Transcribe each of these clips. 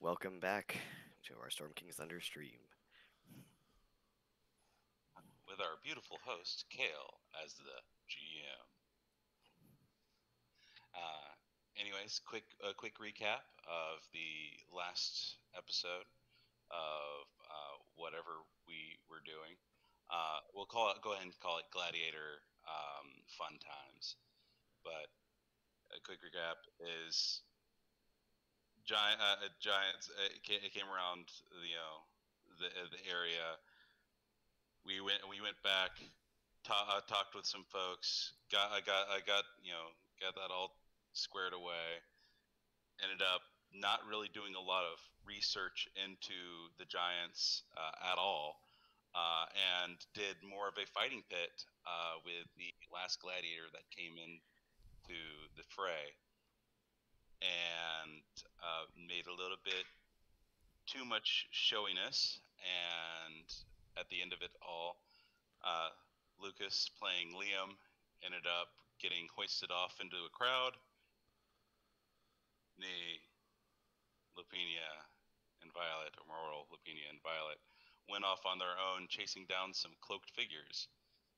Welcome back to our Storm King's Thunder stream. With our beautiful host, Kale, as the GM. Anyways, a quick recap of the last episode of whatever we were doing. We'll go ahead and call it Gladiator Fun Times. But a quick recap is Giants. It came around the area. We went back, talked with some folks. I got that all squared away. Ended up not really doing a lot of research into the Giants at all, and did more of a fighting pit with the last gladiator that came in to the fray, and made a little bit too much showiness. And at the end of it all, Lucas, playing Liam, ended up getting hoisted off into a crowd. Lupina and Violet, or Moral, Lupina and Violet, went off on their own, chasing down some cloaked figures.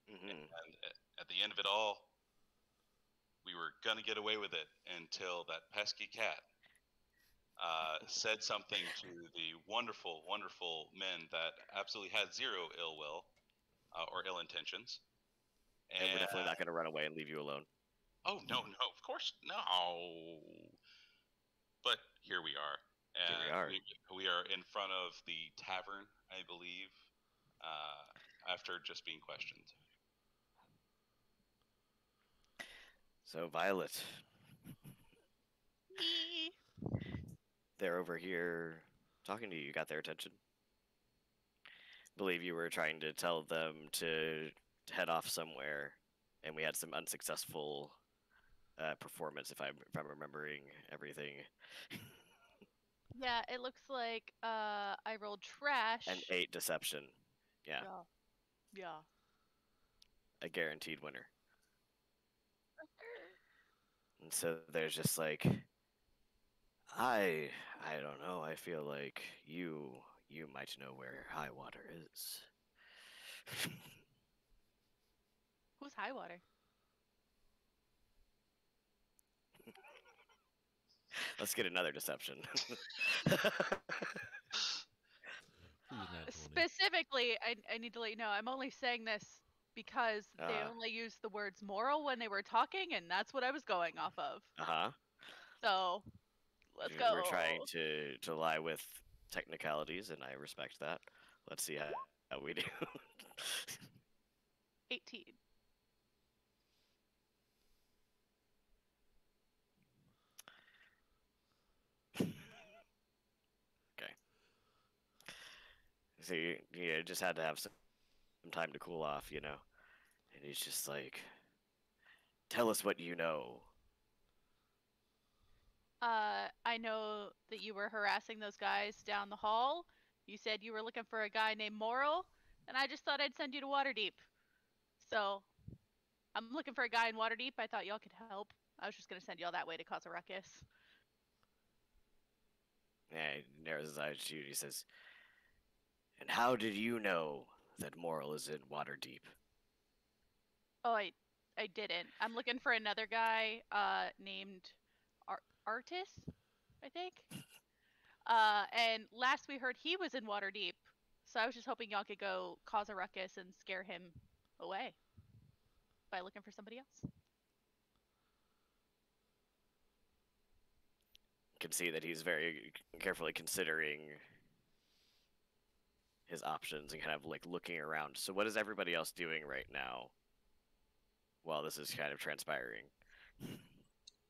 Mm-hmm. And at the end of it all, we were going to get away with it until that pesky cat said something to the wonderful, wonderful men that absolutely had zero ill will or ill intentions. And we're definitely not going to run away and leave you alone. Oh, no, of course, no. But here we are. Here we are. We are in front of the tavern, I believe, after just being questioned. So, Violet, they're over here talking to you. You got their attention. Believe you were trying to tell them to head off somewhere, and we had some unsuccessful performance, if I'm remembering everything. Yeah, it looks like I rolled trash. And 8 deception. Yeah. Yeah. A guaranteed winner. And so there's just like, I don't know. I feel like you might know where Highwater is. Who's Highwater? Let's get another deception. Specifically, I need to let you know, I'm only saying this because they only used the words moral when they were talking, and that's what I was going off of. So, let's go. We're trying to lie with technicalities, and I respect that. Let's see how we do. 18. Okay. So you just had to have some time to cool off, you know? And he's just like, tell us what you know. I know that you were harassing those guys down the hall. You said you were looking for a guy named Moral, and I just thought I'd send you to Waterdeep. So, I'm looking for a guy in Waterdeep. I thought y'all could help. I was just going to send y'all that way to cause a ruckus. Yeah, he narrows his eyes to you and he says, and how did you know that Moral is in Waterdeep? Oh, I didn't. I'm looking for another guy named Artis, I think. And last we heard he was in Waterdeep. So I was just hoping y'all could go cause a ruckus and scare him away by looking for somebody else. You can see that he's very carefully considering his options and kind of like looking around. So what is everybody else doing right now while this is kind of transpiring?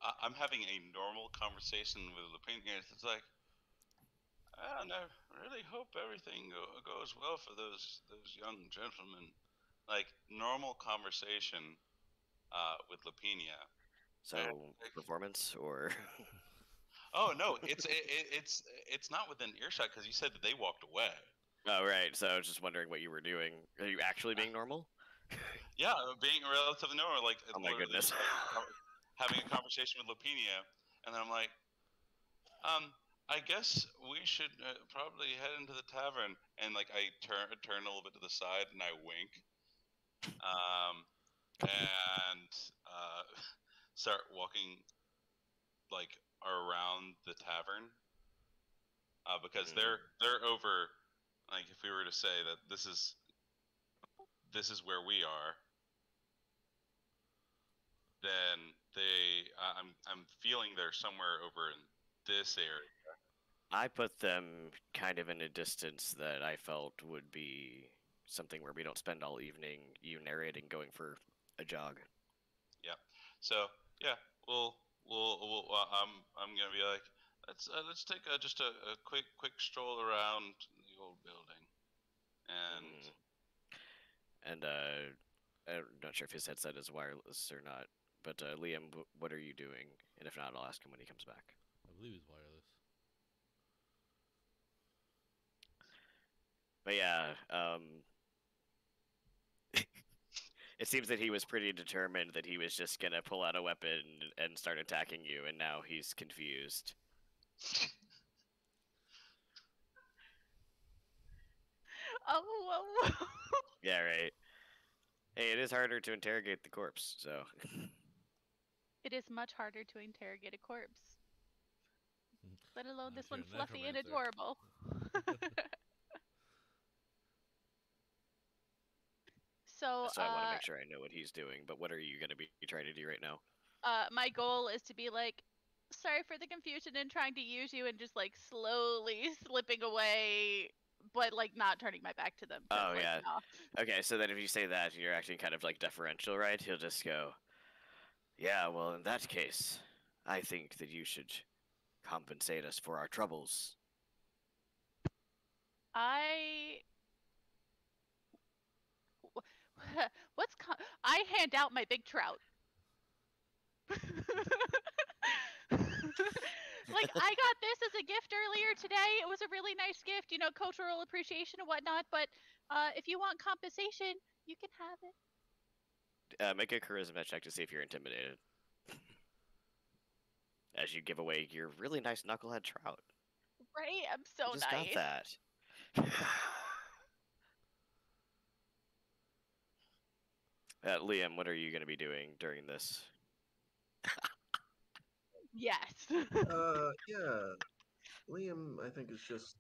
I'm having a normal conversation with Lupina. It's like, I don't know. I really hope everything goes well for those young gentlemen. Like normal conversation with Lupina. So performance or? Oh no, it's not within earshot because you said that they walked away. Oh right. So I was just wondering what you were doing. Are you actually being normal? Yeah, being relatively normal. Like, oh my goodness. Having a conversation with Lupina, and then I'm like, I guess we should probably head into the tavern. And like I turn a little bit to the side and I wink. And start walking like around the tavern. Because they're over. Like if we were to say that this is where we are, then I'm feeling they're somewhere over in this area. I put them kind of in a distance that I felt would be something where we don't spend all evening you narrating going for a jog. Yeah. So yeah, we'll I'm gonna be like, let's take just a quick stroll around the old building, and I'm not sure if his headset is wireless or not, but Liam, what are you doing? And if not, I'll ask him when he comes back. I believe it's wireless. But yeah, it seems that he was pretty determined that he was just gonna pull out a weapon and start attacking you, and now he's confused. Oh. Yeah, right. Hey, it is harder to interrogate the corpse, so. It is much harder to interrogate a corpse. Let alone Unless this one you're a fluffy and necromancer. adorable. So, So I want to make sure I know what he's doing. But what are you gonna be trying to do right now? my goal is to be like, sorry for the confusion and trying to use you, and just like slowly slipping away, but like not turning my back to them. 'cause, Oh, like, yeah. no. Okay, so then if you say that, you're acting kind of like deferential, right? He'll just go, yeah, well, in that case, I think that you should compensate us for our troubles. I hand out my big trout. Like, I got this as a gift earlier today. It was a really nice gift, you know, cultural appreciation and whatnot. But if you want compensation, you can have it. Make a charisma check to see if you're intimidated. As you give away your really nice knucklehead trout. Right? I'm so You just nice. got that. Liam, what are you going to be doing during this? Yes. Yeah. Liam, I think, is just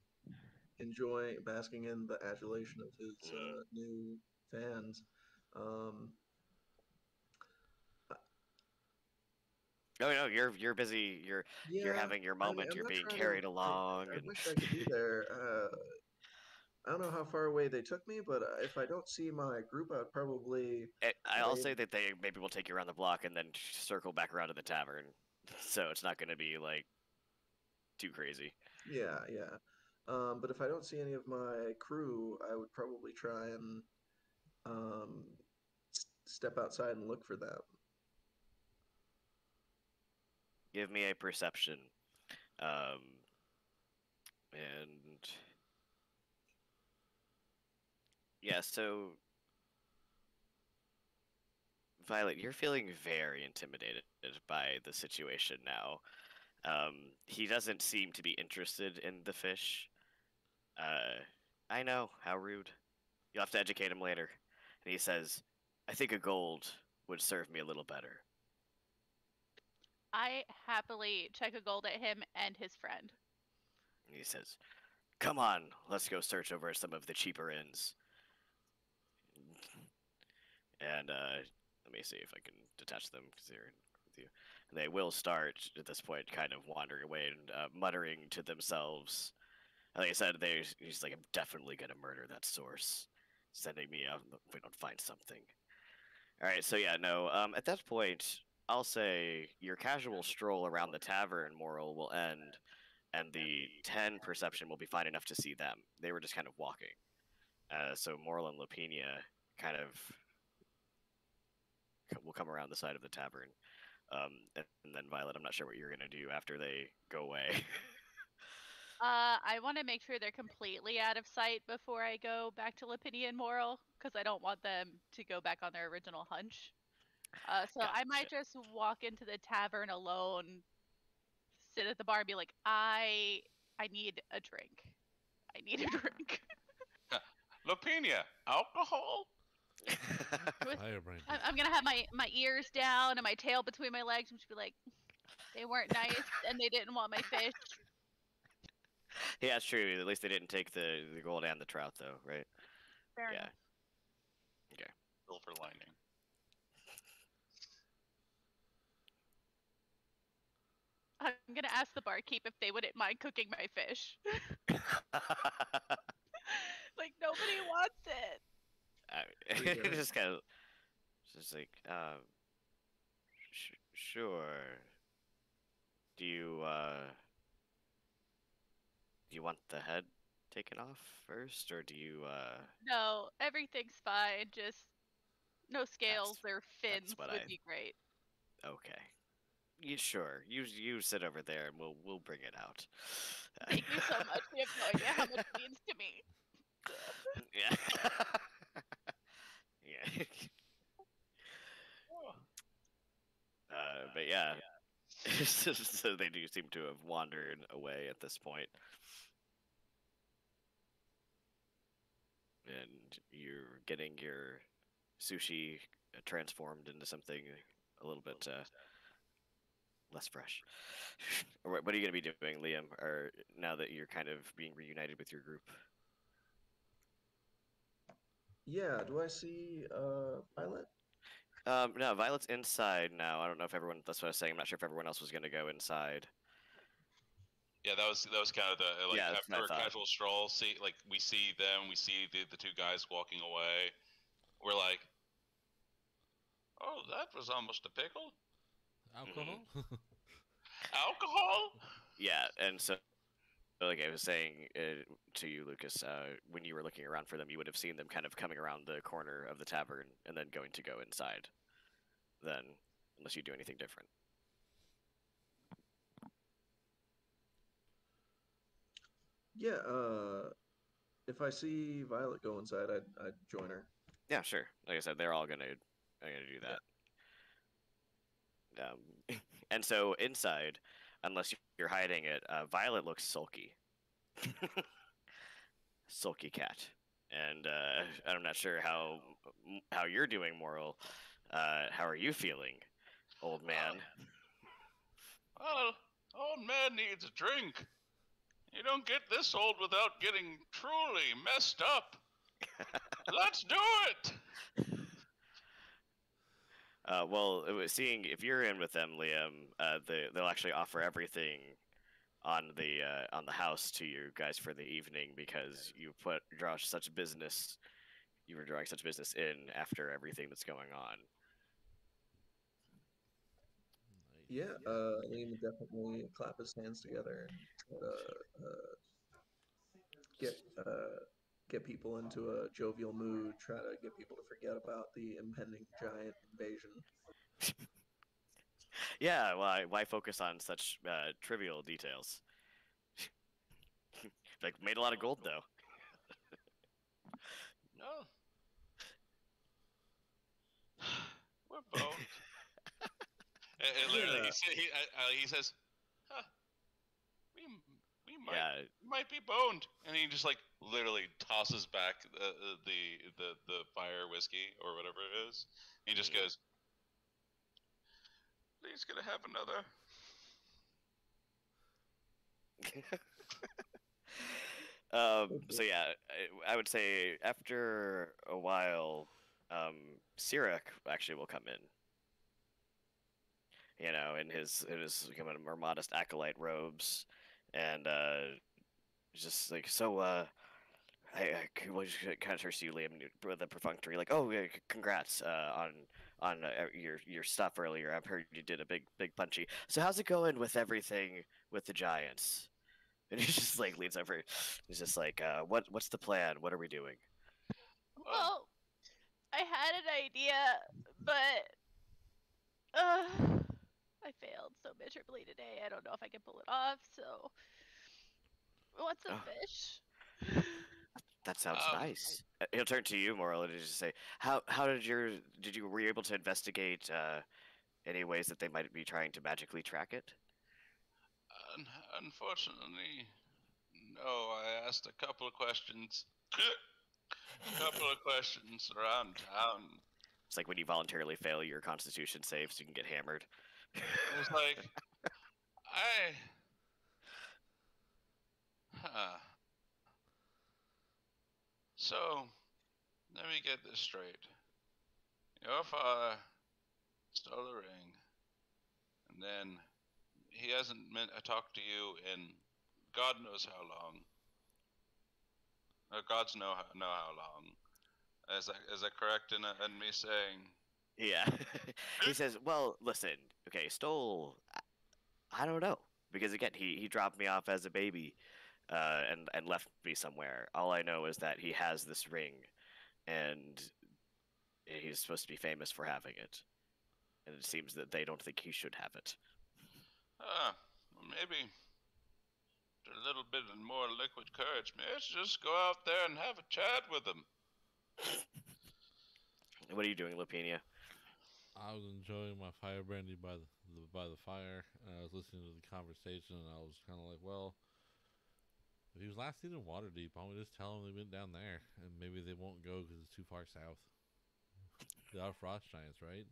basking in the adulation of his new fans. Oh no, you're busy. You're having your moment. I'm You're not being trying carried to, along. I and... wish I could be there. I don't know how far away they took me, but if I don't see my group, I'd probably. I'll say that they maybe will take you around the block and then circle back around to the tavern. So it's not going to be like too crazy. Yeah. But if I don't see any of my crew, I would probably try and step outside and look for them. Give me a perception. And yeah, so Violet, you're feeling very intimidated by the situation now. He doesn't seem to be interested in the fish. I know, how rude. You'll have to educate him later. And he says, I think a gold would serve me a little better. I happily check a gold at him and his friend. And he says, come on, let's go search over some of the cheaper inns. And let me see if I can detach them because they're with you. And they will start at this point, kind of wandering away and muttering to themselves. Like I said, he's like, I'm definitely gonna murder that source, sending me out if we don't find something. All right, so yeah, no. At that point, I'll say your casual stroll around the tavern, Moral, will end, and the 10 perception will be fine enough to see them. They were just kind of walking. So Moral and Lapinia kind of will come around the side of the tavern. And then Violet, I'm not sure what you're going to do after they go away. I want to make sure they're completely out of sight before I go back to Lapinia and Moral, because I don't want them to go back on their original hunch. So I might Gotcha. just walk into the tavern alone, sit at the bar, and be like, I I need a drink. I need a drink. Lapina, alcohol? Fire brandy. I'm gonna have my ears down and my tail between my legs and just be like, they weren't nice and they didn't want my fish. Yeah, it's true. At least they didn't take the gold and the trout, though, right? Fair Yeah. enough. Silver lining. I'm gonna ask the barkeep if they wouldn't mind cooking my fish. Like nobody wants it. I, Pretty good. just kind of, just like, sure. Do you want the head taken off first, or do you No, everything's fine. Just no scales or fins what would I- be great. Okay. You sure? You sit over there, and we'll bring it out. Thank you so much. You have no idea how much it means to me. Yeah. Yeah. But yeah. So they do seem to have wandered away at this point. And you're getting your sushi transformed into something a little bit less fresh. What are you going to be doing, Liam, or now that you're kind of being reunited with your group? Yeah, do I see Violet? No, Violet's inside now. I don't know if everyone. That's what I was saying. I'm not sure if everyone else was going to go inside. Yeah, that was kind of the like Yeah, that's what I after a thought. casual stroll. We see them, we see the two guys walking away. We're like, oh, that was almost a pickle. Alcohol? Alcohol? Yeah, and so, like I was saying to you, Lucas, when you were looking around for them, you would have seen them kind of coming around the corner of the tavern and then going to go inside. Then, unless you do anything different. Yeah, if I see Violet go inside, I'd join her. Yeah, sure. Like I said, they're all gonna do that. And so inside, unless you're hiding it, Violet looks sulky. Sulky cat. And I'm not sure how you're doing, Moral. How are you feeling, old man? Well, old man needs a drink. You don't get this old without getting truly messed up. Let's do it. Well, seeing if you're in with them, Liam, they'll actually offer everything on the house to you guys for the evening because you were drawing such business in after everything that's going on. Yeah, Liam would definitely clap his hands together and try to get people into a jovial mood, try to get people to forget about the impending giant invasion. Yeah, why focus on such trivial details? Like, made a lot of gold though. No. We're boned. And literally, Yeah. he says, huh, we Yeah, might be boned, and he just like literally tosses back the fire whiskey or whatever it is. He just goes, "Please, gonna have another." So yeah, I would say after a while, Sirak actually will come in. You know, in his kind of more modest acolyte robes, and just like so. I will just kind of turn to you, Liam, with a perfunctory like, "Oh, yeah, congrats on your stuff earlier. I've heard you did a big punchy. So how's it going with everything with the giants?" And he just like leans over. He's just like, what's the plan? What are we doing?" Well, I had an idea, but I failed so miserably today. I don't know if I can pull it off. So, what's a Oh. fish? That sounds Um, nice. He'll turn to you, Moral, and just say, "How were you able to investigate any ways that they might be trying to magically track it?" Unfortunately, No, I asked a couple of questions. A couple of questions around town. It's like when you voluntarily fail your Constitution save, so you can get hammered. It was like, huh. So, let me get this straight. Your father stole the ring, and then he hasn't talked to you in God knows how long. Or gods know how long. Is that correct in me saying? Yeah. He says, well, listen, okay, stole. I don't know. Because again, he dropped me off as a baby and left me somewhere. All I know is that he has this ring, and he's supposed to be famous for having it. And it seems that they don't think he should have it. Well, maybe a little bit more liquid courage. Maybe let's just go out there and have a chat with him. What are you doing, Lupenia? I was enjoying my fire brandy by the fire, and I was listening to the conversation, and I was kind of like, well, if he was last seen in Waterdeep, why don't we just tell him they went down there, and maybe they won't go because it's too far south. They are frost giants, right?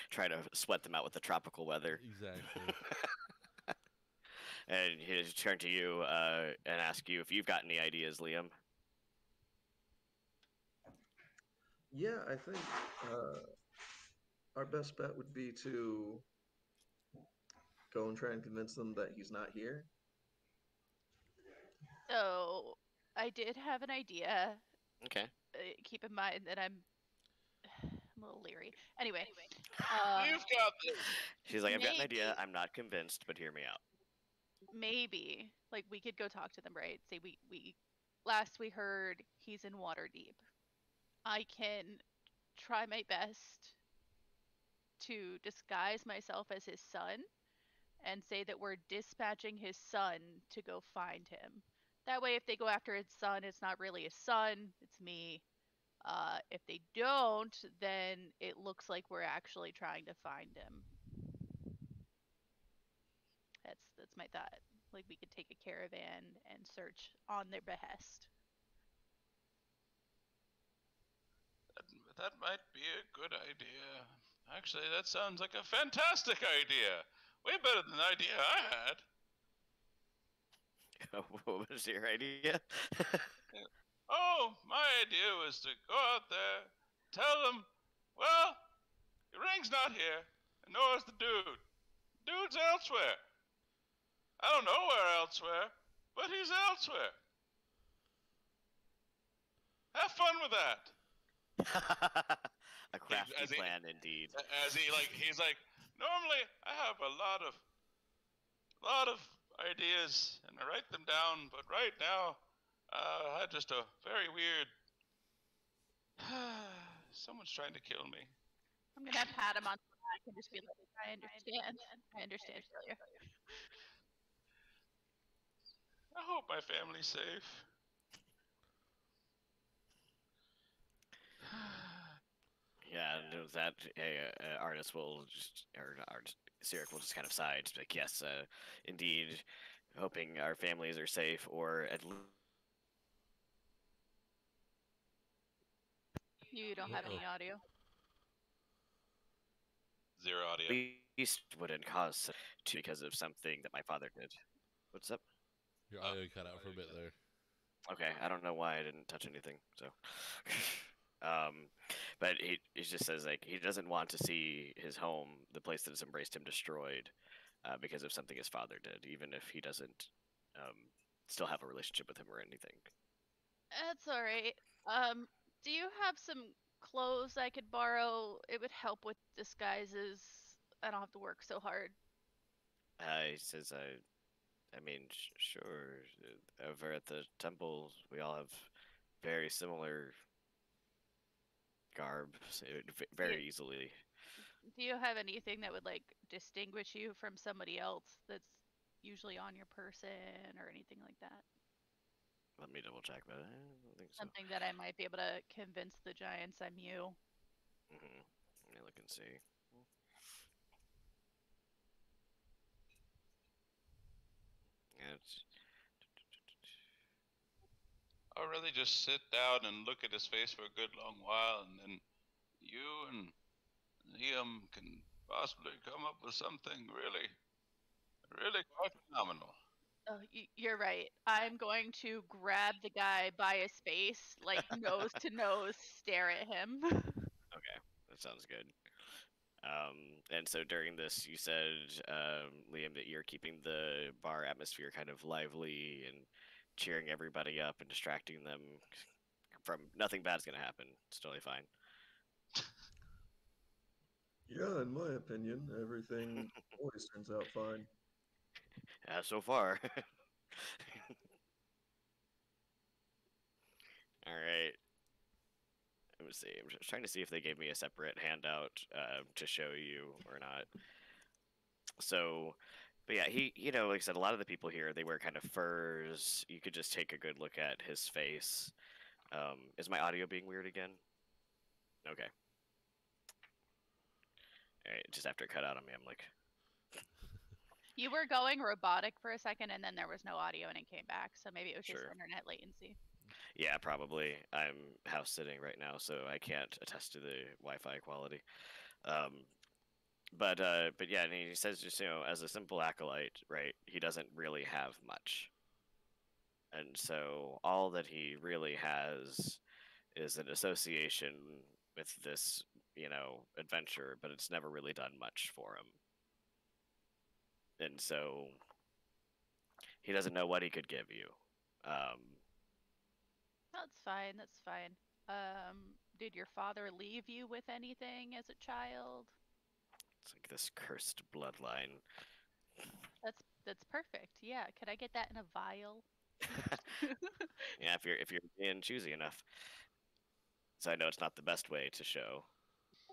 Trying to sweat them out with the tropical weather. Exactly. And he'll turn to you and ask you if you've got any ideas, Liam. Yeah, I think our best bet would be to go and try and convince them that he's not here. So I did have an idea. Okay. Keep in mind that I'm a little leery. Anyway, You've got this. She's like, I've got an maybe- idea. I'm not convinced, but hear me out. maybe like we could go talk to them, right? Say we last we heard he's in Waterdeep. I can try my best to disguise myself as his son and say that we're dispatching his son to go find him. That way, if they go after his son, it's not really his son, it's me. If they don't, then it looks like we're actually trying to find him. That's my thought. Like we could take a caravan and search on their behest. That might be a good idea. Actually, that sounds like a fantastic idea. Way better than the idea I had. What was your idea? Oh, my idea was to go out there, tell them, well, your ring's not here, and nor is the dude. Dude's elsewhere. I don't know where elsewhere, but he's elsewhere. Have fun with that. A crafty as he- plan, indeed. As he's like, normally I have a lot of ideas and I write them down, but right now I had just a very weird. Someone's trying to kill me. I'm gonna pat him on the back and just be like, I understand failure. I hope my family's safe. Yeah, and with that, artist will just, or not artist, Sirik will just kind of sigh. Just be like, yes, indeed, hoping our families are safe, or at You don't have any audio. Zero audio. least wouldn't cause to because of something that my father did. What's up? Your audio cut out for a bit there. Okay, I don't know why I didn't touch anything. So, but he just says like he doesn't want to see his home, the place that has embraced him, destroyed because of something his father did, even if he doesn't still have a relationship with him or anything. That's all right. Do you have some clothes I could borrow? It would help with disguises. I don't have to work so hard. He says, I mean, sure. Over at the temple, we all have very similar garb, so very easily. Do you have anything that would like distinguish you from somebody else that's usually on your person or anything like that? Let me double check, but I don't think so. Something that I might be able to convince the giants I'm you. Let me look and see. Yeah, I'll really just sit down and look at his face for a good long while, and then you and Liam can possibly come up with something really, really quite phenomenal. Oh, you're right. I'm going to grab the guy by his face, like nose to nose, stare at him. Okay, that sounds good. And so during this, you said, Liam, that you're keeping the bar atmosphere kind of lively and cheering everybody up and distracting them from nothing bad's gonna happen. It's totally fine. Yeah, in my opinion, everything always turns out fine. So far. All right. Let me see. I'm just trying to see if they gave me a separate handout to show you or not. So, but yeah, like I said, a lot of the people here, they wear kind of furs. You could just take a good look at his face. Is my audio being weird again? Okay. All right, just after it cut out on me, I'm like, You were going robotic for a second, and then there was no audio, and it came back. So maybe it was just Sure. internet latency. yeah, probably. I'm house sitting right now, so I can't attest to the Wi-Fi quality. But yeah, and he says just as a simple acolyte, right? He doesn't really have much, and so all that he really has is an association with this adventure, but it's never really done much for him, and so he doesn't know what he could give you. That's fine. That's fine. Did your father leave you with anything as a child? It's like this cursed bloodline. That's perfect. Yeah. Could I get that in a vial? Yeah, if you're being choosy enough. So I know it's not the best way to show.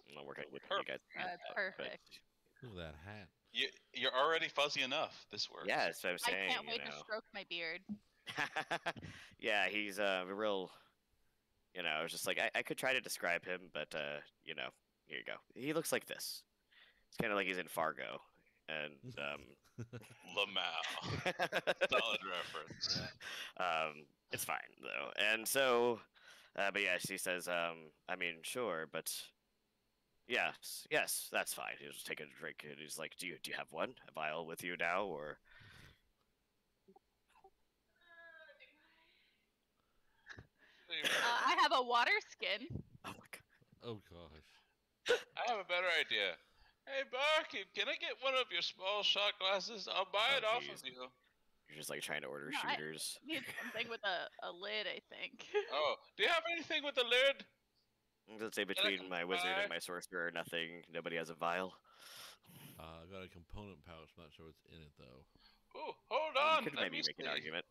I'm not working with you guys. That's perfect. Look at that hat. You're already fuzzy enough. This works. Yeah, that's what I'm I saying. can't wait to stroke my beard. Yeah, he's a real. I was just like, I could try to describe him, but here you go. He looks like this. It's kind of like he's in Fargo, and Lamau. Solid reference. It's fine though. And so, but yeah, she says, I mean, sure, but yes, that's fine. He'll just take a drink, and he's like, do you have one, a vial with you now, or? I have a water skin. Oh my god. Oh gosh. I have a better idea. Hey, barkeep, can I get one of your small shot glasses? I'll buy it off geez. of you. You're just like trying to order No, shooters. I need something with a lid, I think. Oh, do you have anything with a lid? Let's say between my wizard and my sorcerer, nothing. Nobody has a vial. I got a component pouch. Not sure what's in it though. Oh, hold You on. could Let maybe me make an see. argument.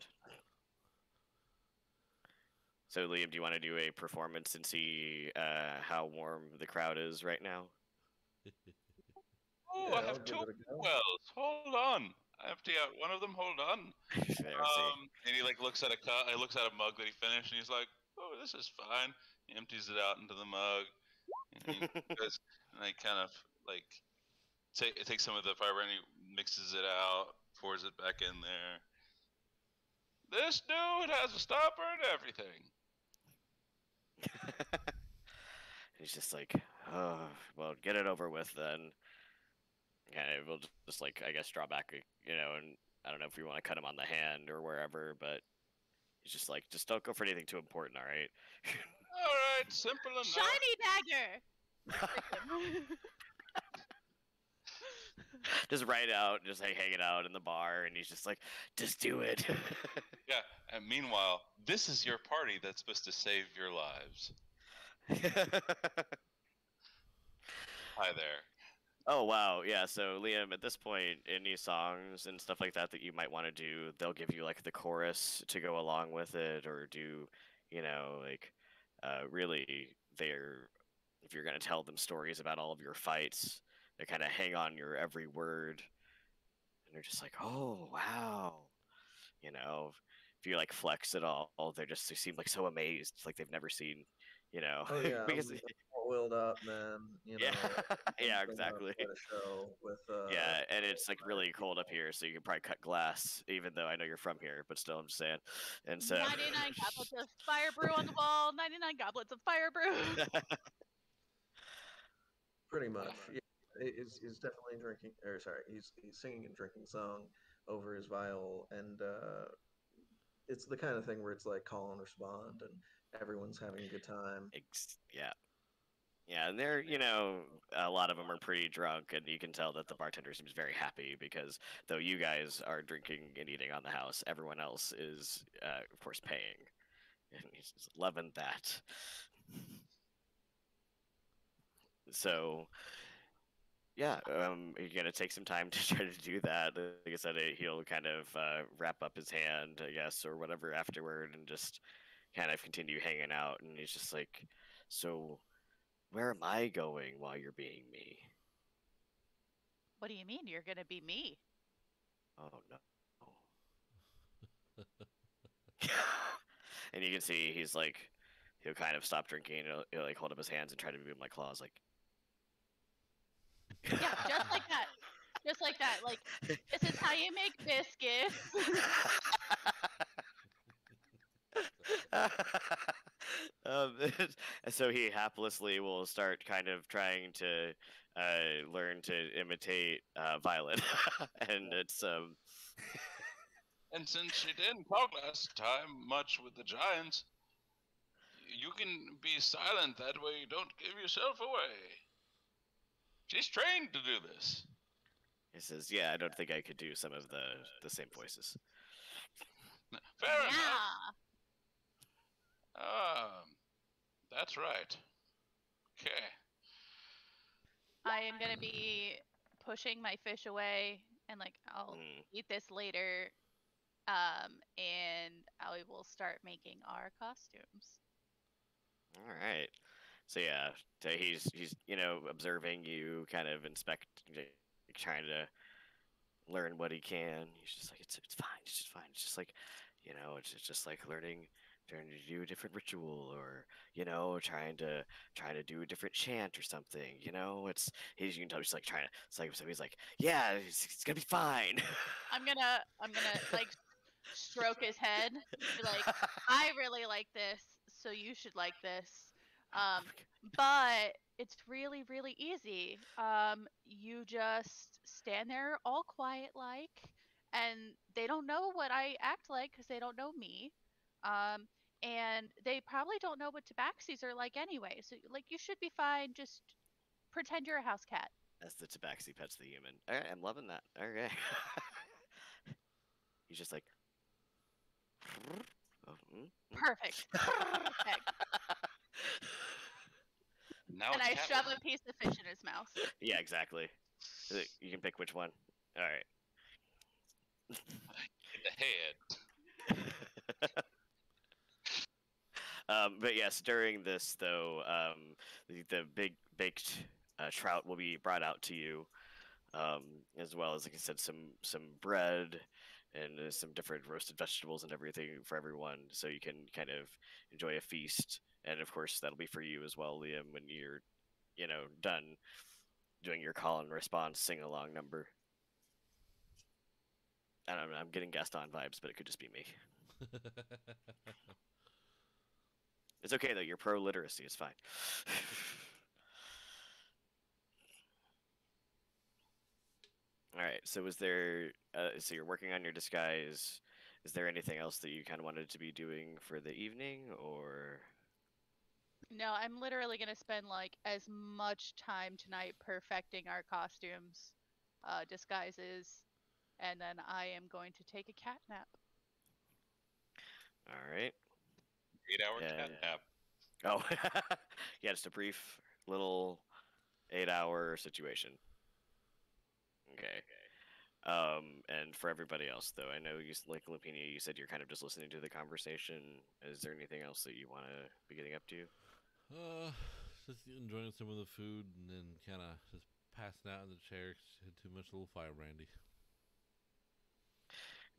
So, Liam, do you want to do a performance and see how warm the crowd is right now? Oh, Yeah, I I'll have give two it a go. wells. Hold on. I empty out one of them. Hold on. And he looks at a cup. He looks at a mug that he finished, and he's like, "Oh, this is fine." He empties it out into the mug, and he goes, and he kind of like takes some of the fiber and he mixes it out, pours it back in there. This dude has a stopper and everything. He's just like, oh, well, get it over with then. And we'll just like, I guess, draw back, and I don't know if we want to cut him on the hand or wherever, but he's just like, just don't go for anything too important, all right? All right, simple enough. Shiny dagger. Just right out, just like hanging out in the bar, and he's just like, just do it. Yeah, and meanwhile, this is your party that's supposed to save your lives. Hi there. Oh wow, yeah. So Liam, at this point, any songs and stuff like that you might want to do, they'll give you like the chorus to go along with it, or do, like, really, if you're gonna tell them stories about all of your fights, they kind of hang on your every word, and they're just like, oh wow, if you like flex at all, they seem like so amazed, it's like they've never seen, Oh yeah, because I'm oiled up, man. Yeah, yeah, bring out exactly. quite a show with Yeah, and it's like fire really cold up people. here, so you can probably cut glass, even though I know you're from here, but still, I'm just saying. And so, 99 goblets of fire brew on the wall. 99 goblets of fire brew. Pretty much. Yeah. He's definitely drinking, or sorry, he's singing and drinking song over his vial, and it's the kind of thing where it's like call and respond, and everyone's having a good time. yeah, yeah, and they're, a lot of them are pretty drunk, and you can tell that the bartender seems very happy because though you guys are drinking and eating on the house, everyone else is, of course, paying, and he's just loving that. So, yeah, you're gonna take some time to try to do that. Like I said, he'll kind of wrap up his hand, I guess, or whatever afterward, and just kind of continue hanging out. And he's just like, "So, where am I going while you're being me?" What do you mean you're gonna be me? Oh no. And you can see he's like, he'll kind of stop drinking. And he'll like hold up his hands and try to move my claws, like. Yeah, just like that. Just like that. Like, this is how you make biscuits. um, so he haplessly will start kind of trying to learn to imitate Violet, and it's And since she didn't talk last time much with the giants, you can be silent. That way you don't give yourself away. She's trained to do this. he says, "Yeah, I don't think I could do some of the same voices." Fair enough. Yeah. That's right. Okay. I am gonna be pushing my fish away and like I'll Mm. eat this later. And I will start making our costumes. All right. So yeah, so he's observing you, kind of trying to learn what he can. He's just like, it's fine, it's just fine. It's just like, it's just like learning trying to do a different ritual, or trying to do a different chant or something. You can tell he's like trying to. It's like, so he's like, yeah, it's gonna be fine. I'm gonna like stroke his head. Be like, I really like this, so you should like this. But it's really, really easy. You just stand there all quiet like, and they don't know what I act like because they don't know me. And they probably don't know what tabaxis are like anyway. So like, you should be fine. Just pretend you're a house cat. As the tabaxi pets the human. All right, I'm loving that. Okay. He's just like. Oh, Perfect. Perfect. Now And it's I cat shove woman. a piece of fish in his mouth. Yeah, exactly. You can pick which one. All right. The head. But yes, during this though, the big baked trout will be brought out to you, as well as, like I said, some bread and some different roasted vegetables and everything for everyone, so you can kind of enjoy a feast. And of course, that'll be for you as well, Liam, when you're, done doing your call and response sing along number. I don't know. I'm getting Gaston vibes, but it could just be me. It's okay though. Your pro literacy is fine. All right. So was there? So you're working on your disguise. Is there anything else that you kind of wanted to be doing for the evening, or? No, I'm literally gonna spend like as much time tonight perfecting our costumes, disguises, and then I am going to take a cat nap. All right. 8-hour cat And- nap. Oh, yeah. Just a brief little 8-hour situation. Okay. And for everybody else, though, I know like Lapinia, you said you're kind of just listening to the conversation. Is there anything else that you want to be getting up to? Just enjoying some of the food and then kind of just passing out in the chair 'cause I had too much little fire brandy.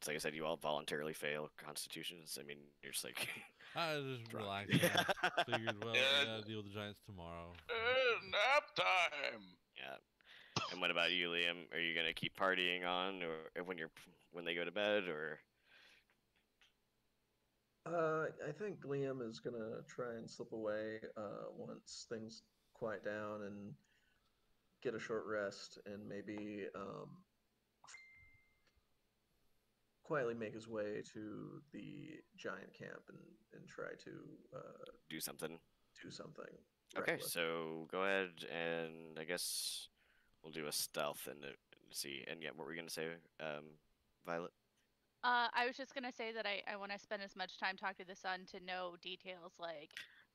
It's like I said, you all voluntarily fail constitutions. I mean, you're just like, I just Drunk. relaxed. Figured, well, Yeah. we gotta deal with the Giants tomorrow. Nap time. yeah. And what about you, Liam? Are you gonna keep partying on, or when they go to bed, or? I think Liam is gonna try and slip away once things quiet down and get a short rest, and maybe quietly make his way to the giant camp and try to Do something. do something. Okay, reckless. so go ahead and I guess we'll do a stealth and see. And yeah, what were you gonna say, Violet? I was just gonna say that I want to spend as much time talking to the son to know details like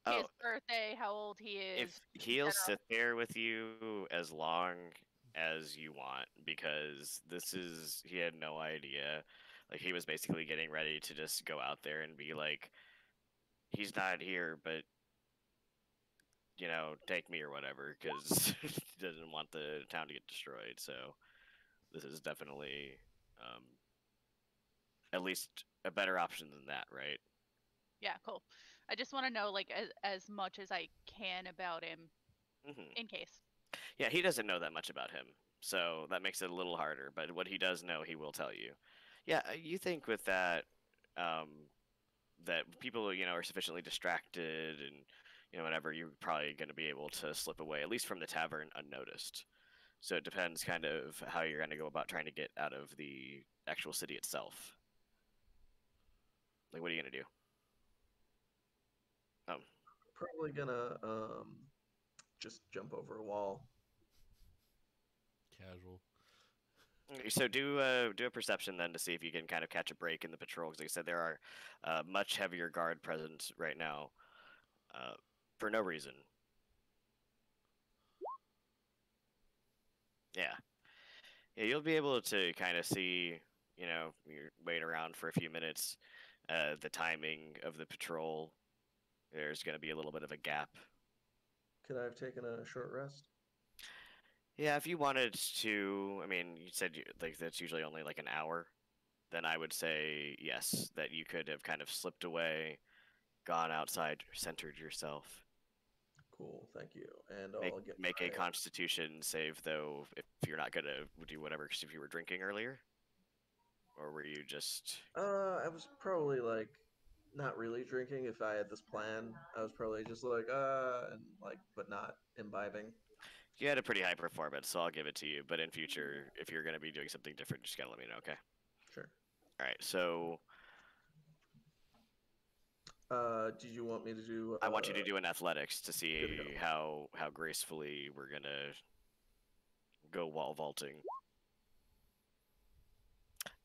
his Oh, birthday, how old he is. if he'll sit there with you as long as you want, because he had no idea. Like he was basically getting ready to just go out there and be like, he's not here, but take me or whatever, because he doesn't want the town to get destroyed. So this is definitely at least a better option than that, right? Yeah, cool. I just want to know like as much as I can about him hmm in case. Yeah, he doesn't know that much about him, so that makes it a little harder. But what he does know, he will tell you. Yeah, you think with that, that people, are sufficiently distracted and, whatever, you're probably going to be able to slip away, at least from the tavern, unnoticed. So it depends kind of how you're going to go about trying to get out of the actual city itself. Like, what are you going to do? Probably gonna just jump over a wall. Casual. So do a perception then to see if you can kind of catch a break in the patrol. Because like I said, there are much heavier guard presence right now for no reason. Yeah, you'll be able to kind of see. You're waiting around for a few minutes. The timing of the patrol, there's going to be a little bit of a gap. Could I have taken a short rest? Yeah, if you wanted to, I mean, you said like that's usually only like an hour. Then I would say yes, that you could have kind of slipped away, gone outside, centered yourself. Cool, thank you. And Make a Constitution save though if you're not gonna do whatever. 'Cause if you were drinking earlier, or were you just? I was probably like not really drinking. If I had this plan, I was probably just like and like, but not imbibing. You had a pretty high performance, so I'll give it to you. But in future, if you're gonna be doing something different, just gotta let me know, okay? Sure. All right. So Did you want me to do? I want you to do an athletics to see good to go. how gracefully we're gonna go wall vaulting.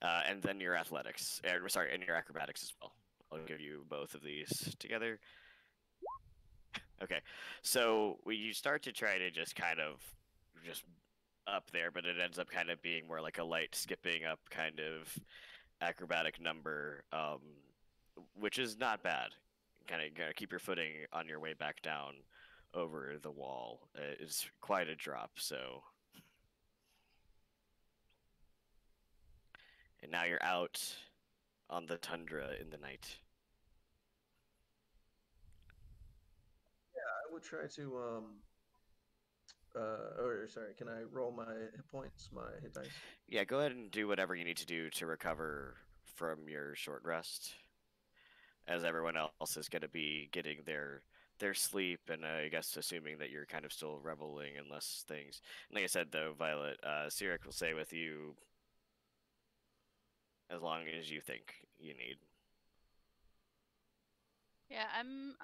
And then your athletics, sorry, and your acrobatics as well. I'll give you both of these together. Okay, so you start to try to just kind of just up there, but it ends up kind of being more like a light skipping up kind of acrobatic number, which is not bad. Kind of keep your footing on your way back down over the wall. It's quite a drop, so. And now you're out on the tundra in the night. I would try to or sorry, can I roll my hit points, my hit dice? Yeah, go ahead and do whatever you need to do to recover from your short rest, as everyone else is going to be getting their sleep, and I guess assuming that you're kind of still reveling in less things. And like I said, though, Violet, Sirik will stay with you as long as you think you need. Yeah, I'm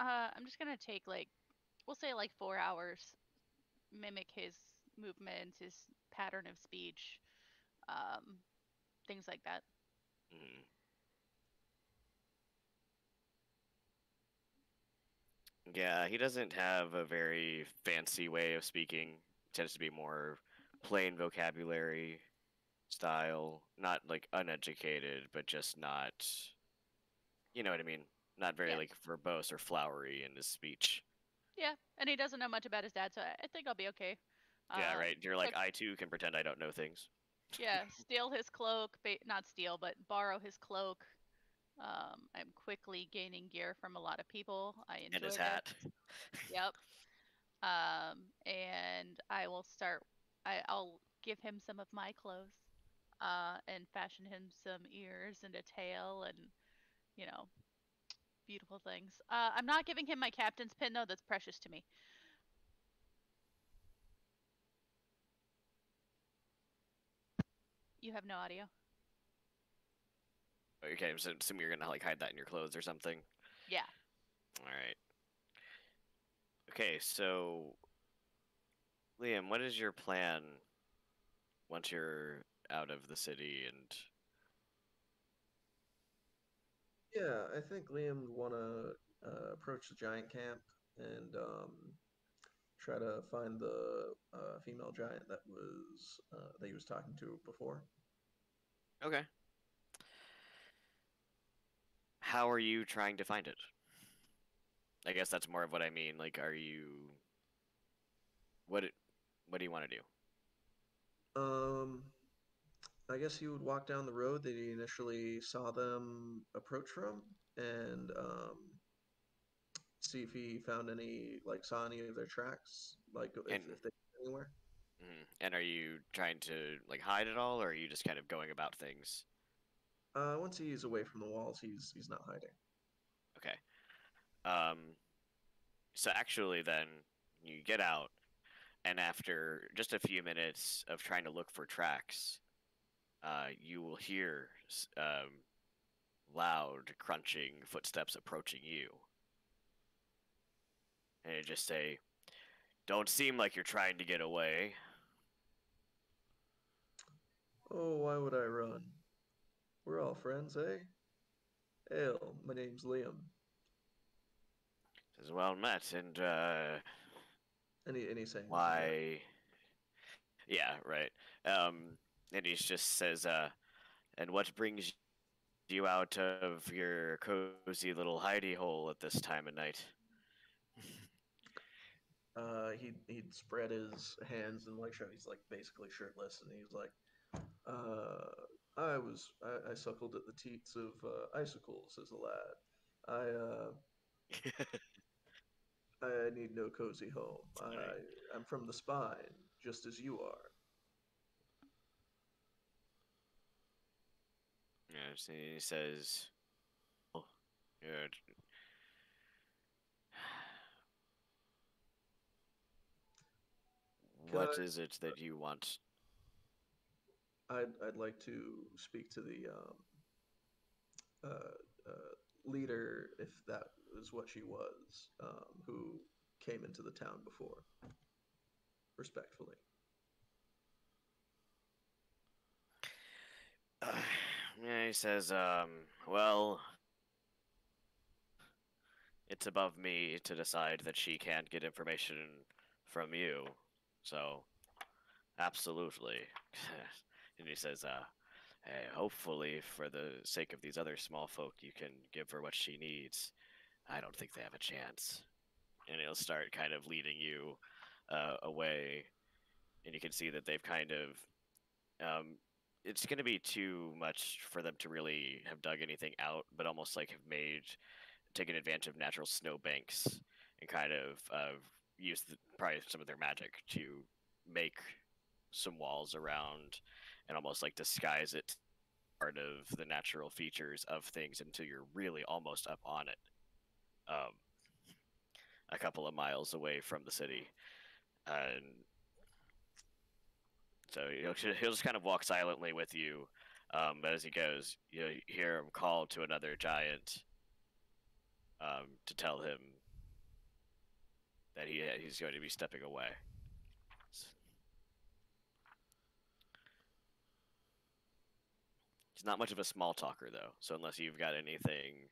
just gonna take like, we'll say like 4 hours, mimic his movements, his pattern of speech, things like that. Mm. Yeah, he doesn't have a very fancy way of speaking. Tends to be more plain vocabulary style, not like uneducated, but just not, you know what I mean? Not very Yeah. like verbose or flowery in his speech. Yeah, and he doesn't know much about his dad, so I think I'll be okay. Yeah, right. You're like, so- I too can pretend I don't know things. Yeah, steal his cloak. Not steal, but borrow his cloak. I'm quickly gaining gear from a lot of people. I And enjoy his this. hat. Yep. And I will start. I'll give him some of my clothes. And fashion him some ears and a tail and you know beautiful things. I'm not giving him my captain's pin though. That's precious to me. You have no audio. Okay, so assume you're gonna like hide that in your clothes or something. Yeah. All right. Okay, so Liam, what is your plan once you're out of the city and Yeah, I think Liam would want to approach the giant camp and try to find the female giant that he was talking to before. okay? How are you trying to find it? I guess that's more of what I mean. Like, are you what what do you want to do? Um, I guess he would walk down the road that he initially saw them approach from, and see if he found any, like, saw any of their tracks, like And if they went anywhere. and are you trying to like hide it all, or are you just kind of going about things? Once he's away from the walls, he's not hiding. Okay. Um. So actually, then you get out, and after just a few minutes of trying to look for tracks, you will hear loud crunching footsteps approaching you, and it just say, "Don't seem like you're trying to get away." Oh, why would I run? We're all friends, eh? Hail, my name's Liam. Says, "Well met, and Any saying this is right. why?" Yeah, right. And he just says, "And what brings you out of your cozy little hidey hole at this time of night?" He'd spread his hands and like show he's like basically shirtless, and he's like, I suckled at the teats of icicles as a lad. I need no cozy home. Right. I'm from the spine, just as you are. Yeah, so he says, "Oh, good. Can What is it that you want?" I'd like to speak to the leader, if that is what she was, who came into the town before. Respectfully. Yeah, he says, well, it's above me to decide that she can't get information from you. So, absolutely." And he says, "Hey, hopefully, for the sake of these other small folk, you can give her what she needs. I don't think they have a chance." And he'll start kind of leading you away. And you can see that they've kind of. It's going to be too much for them to really have dug anything out, but almost like have taken advantage of natural snowbanks and kind of used probably some of their magic to make some walls around and almost like disguise it part of the natural features of things until you're really almost up on it, um, a couple of miles away from the city. And so he'll just kind of walk silently with you, but as he goes, you hear him call to another giant, to tell him that he's going to be stepping away. He's not much of a small talker, though, so unless you've got anything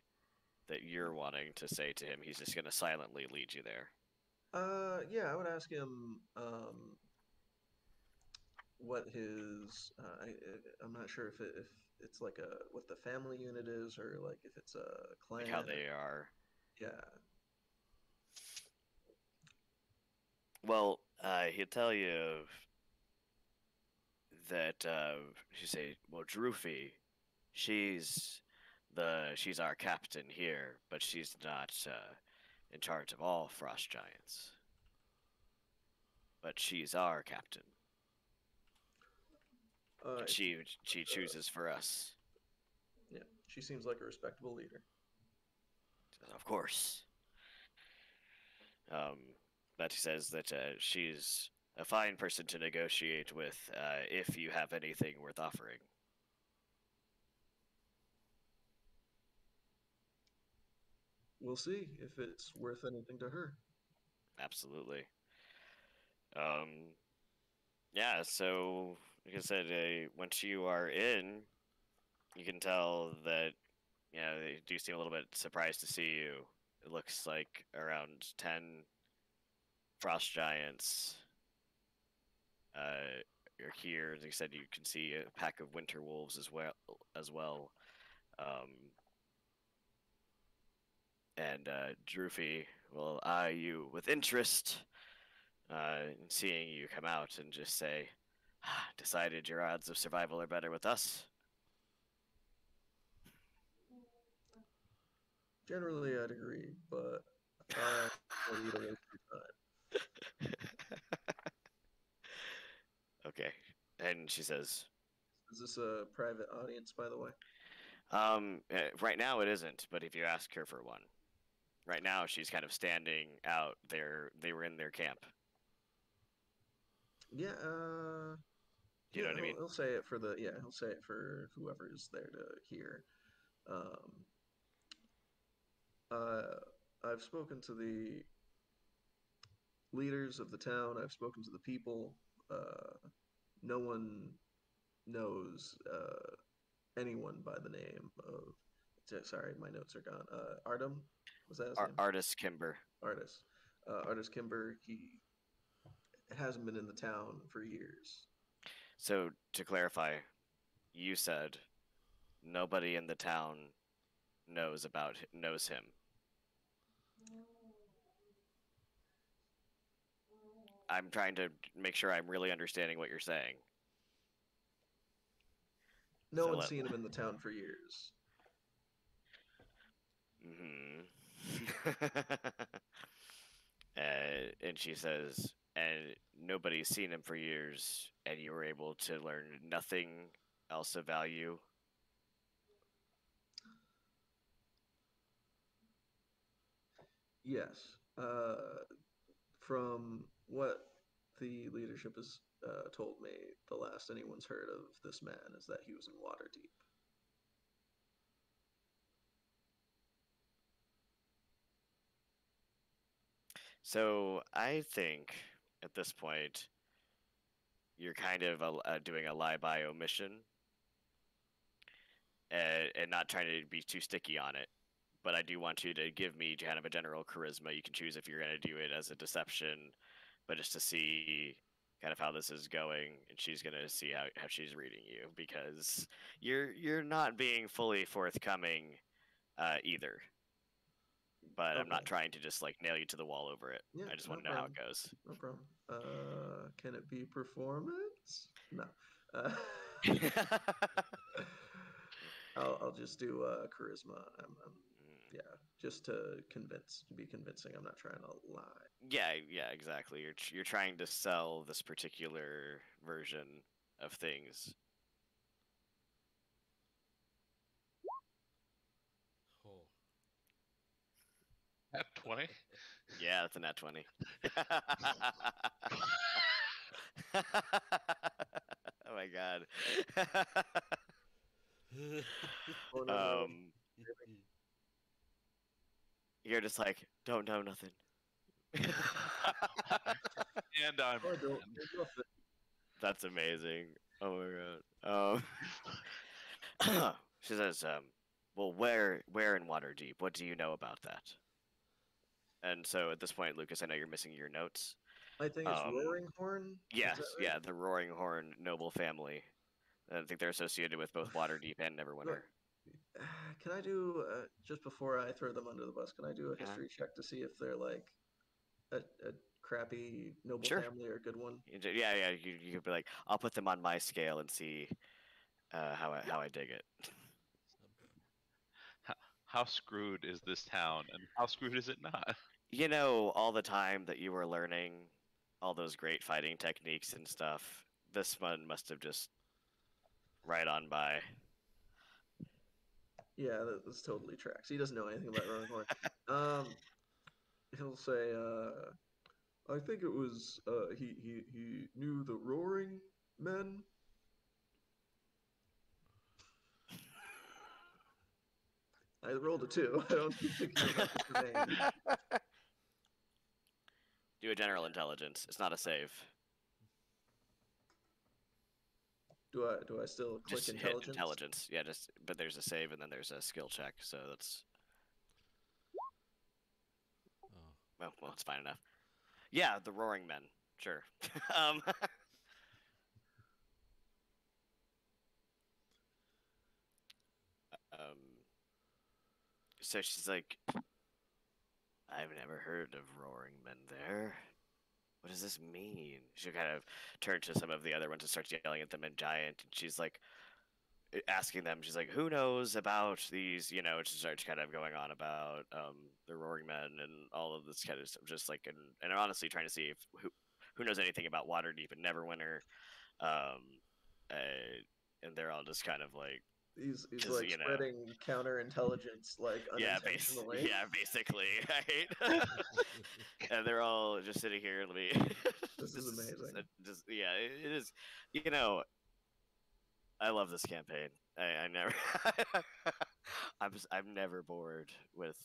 that you're wanting to say to him, he's just going to silently lead you there. Yeah, I would ask him what I'm not sure if it's like what the family unit is, or like if it's a clan. Like how they are. Yeah. Well, he'll tell you that she say, well, Droofy, she's she's our captain here, but she's not in charge of all frost giants. But she's our captain. I She chooses for us. Yeah, she seems like a respectable leader. Of course. But he says that she's a fine person to negotiate with if you have anything worth offering. We'll see if it's worth anything to her. Absolutely. Yeah, so like I said, once you are in, you can tell that they do seem a little bit surprised to see you. It looks like around 10 frost giants are here. Like I said, you can see a pack of winter wolves as well. And Droofy will eye you with interest in seeing you come out and just say, decided your odds of survival are better with us. Generally, I'd agree, but I don't need to waste your time. Okay. And she says, Is this a private audience, by the way? right now it isn't, but if you ask her for one. Right now she's kind of standing out there. They were in their camp. Yeah, Do you know what I mean? He'll say it for he'll say it for whoever's there to hear. I've spoken to the leaders of the town. I've spoken to the people. No one knows anyone by the name of. Sorry, my notes are gone. Artem, was that his name? Artis Kimber. Artis Kimber. He hasn't been in the town for years. So to clarify, you said nobody in the town knows him. I'm trying to make sure I'm really understanding what you're saying. No one's seen him in the town for years. And she says, and nobody's seen him for years, and you were able to learn nothing else of value. Yes. From what the leadership has told me, the last anyone's heard of this man is that he was in Waterdeep. So I think at this point, you're kind of doing a lie by omission, and not trying to be too sticky on it. But I do want you to give me kind of a general charisma. You can choose if you're going to do it as a deception, but just to see kind of how this is going, and she's going to see how she's reading you, because you're not being fully forthcoming either. But okay. I'm not trying to just like nail you to the wall over it. Yeah, I just want to know how it goes. No problem. Can it be performance? No. I'll just do charisma. Yeah, just to be convincing. I'm not trying to lie. Yeah, exactly. You're trying to sell this particular version of things. Nat 20? Yeah, that's a nat 20. Oh my god. You're just like, don't know nothing. And I'm. That's amazing. Oh my god. She says, well, where in Waterdeep? What do you know about that? And so at this point, Lucas, I know you're missing your notes. I think it's Roaring Horn. Yes, right? Yeah, the Roaring Horn noble family. I think they're associated with both Waterdeep and Neverwinter. Can I do, just before I throw them under the bus, can I do a history check to see if they're like a crappy noble Sure. family or a good one? Yeah. You could be like, I'll put them on my scale and see how I dig it. How screwed is this town, and how screwed is it not? You know, all the time that you were learning all those great fighting techniques and stuff, this one must have just right on by. Yeah, this totally tracks. He doesn't know anything about Roaring Horn. He'll say, I think it was he knew the Roaring Men. I rolled a 2. I don't think you remember the name. Do a general intelligence. It's not a save. Do I still click Just hit intelligence? intelligence. Yeah, but there's a save and then there's a skill check, so that's Oh. well, it's fine enough. Yeah, the Roaring Men. Sure. um, so she's like, I've never heard of Roaring Men there. What does this mean? She kind of turns to some of the other ones and starts yelling at them in Giant. And she's like, asking them, she's like, who knows about these, you know, and she starts kind of going on about the Roaring Men and all of this kind of stuff, just like, and honestly trying to see if who knows anything about Waterdeep and Neverwinter, and they're all just kind of like, He's 'cause, like you know, spreading counterintelligence like yeah, unintentionally. basically, right? And they're all just sitting here. Let me. This is amazing. Yeah, it is. You know, I love this campaign. I never. I'm never bored with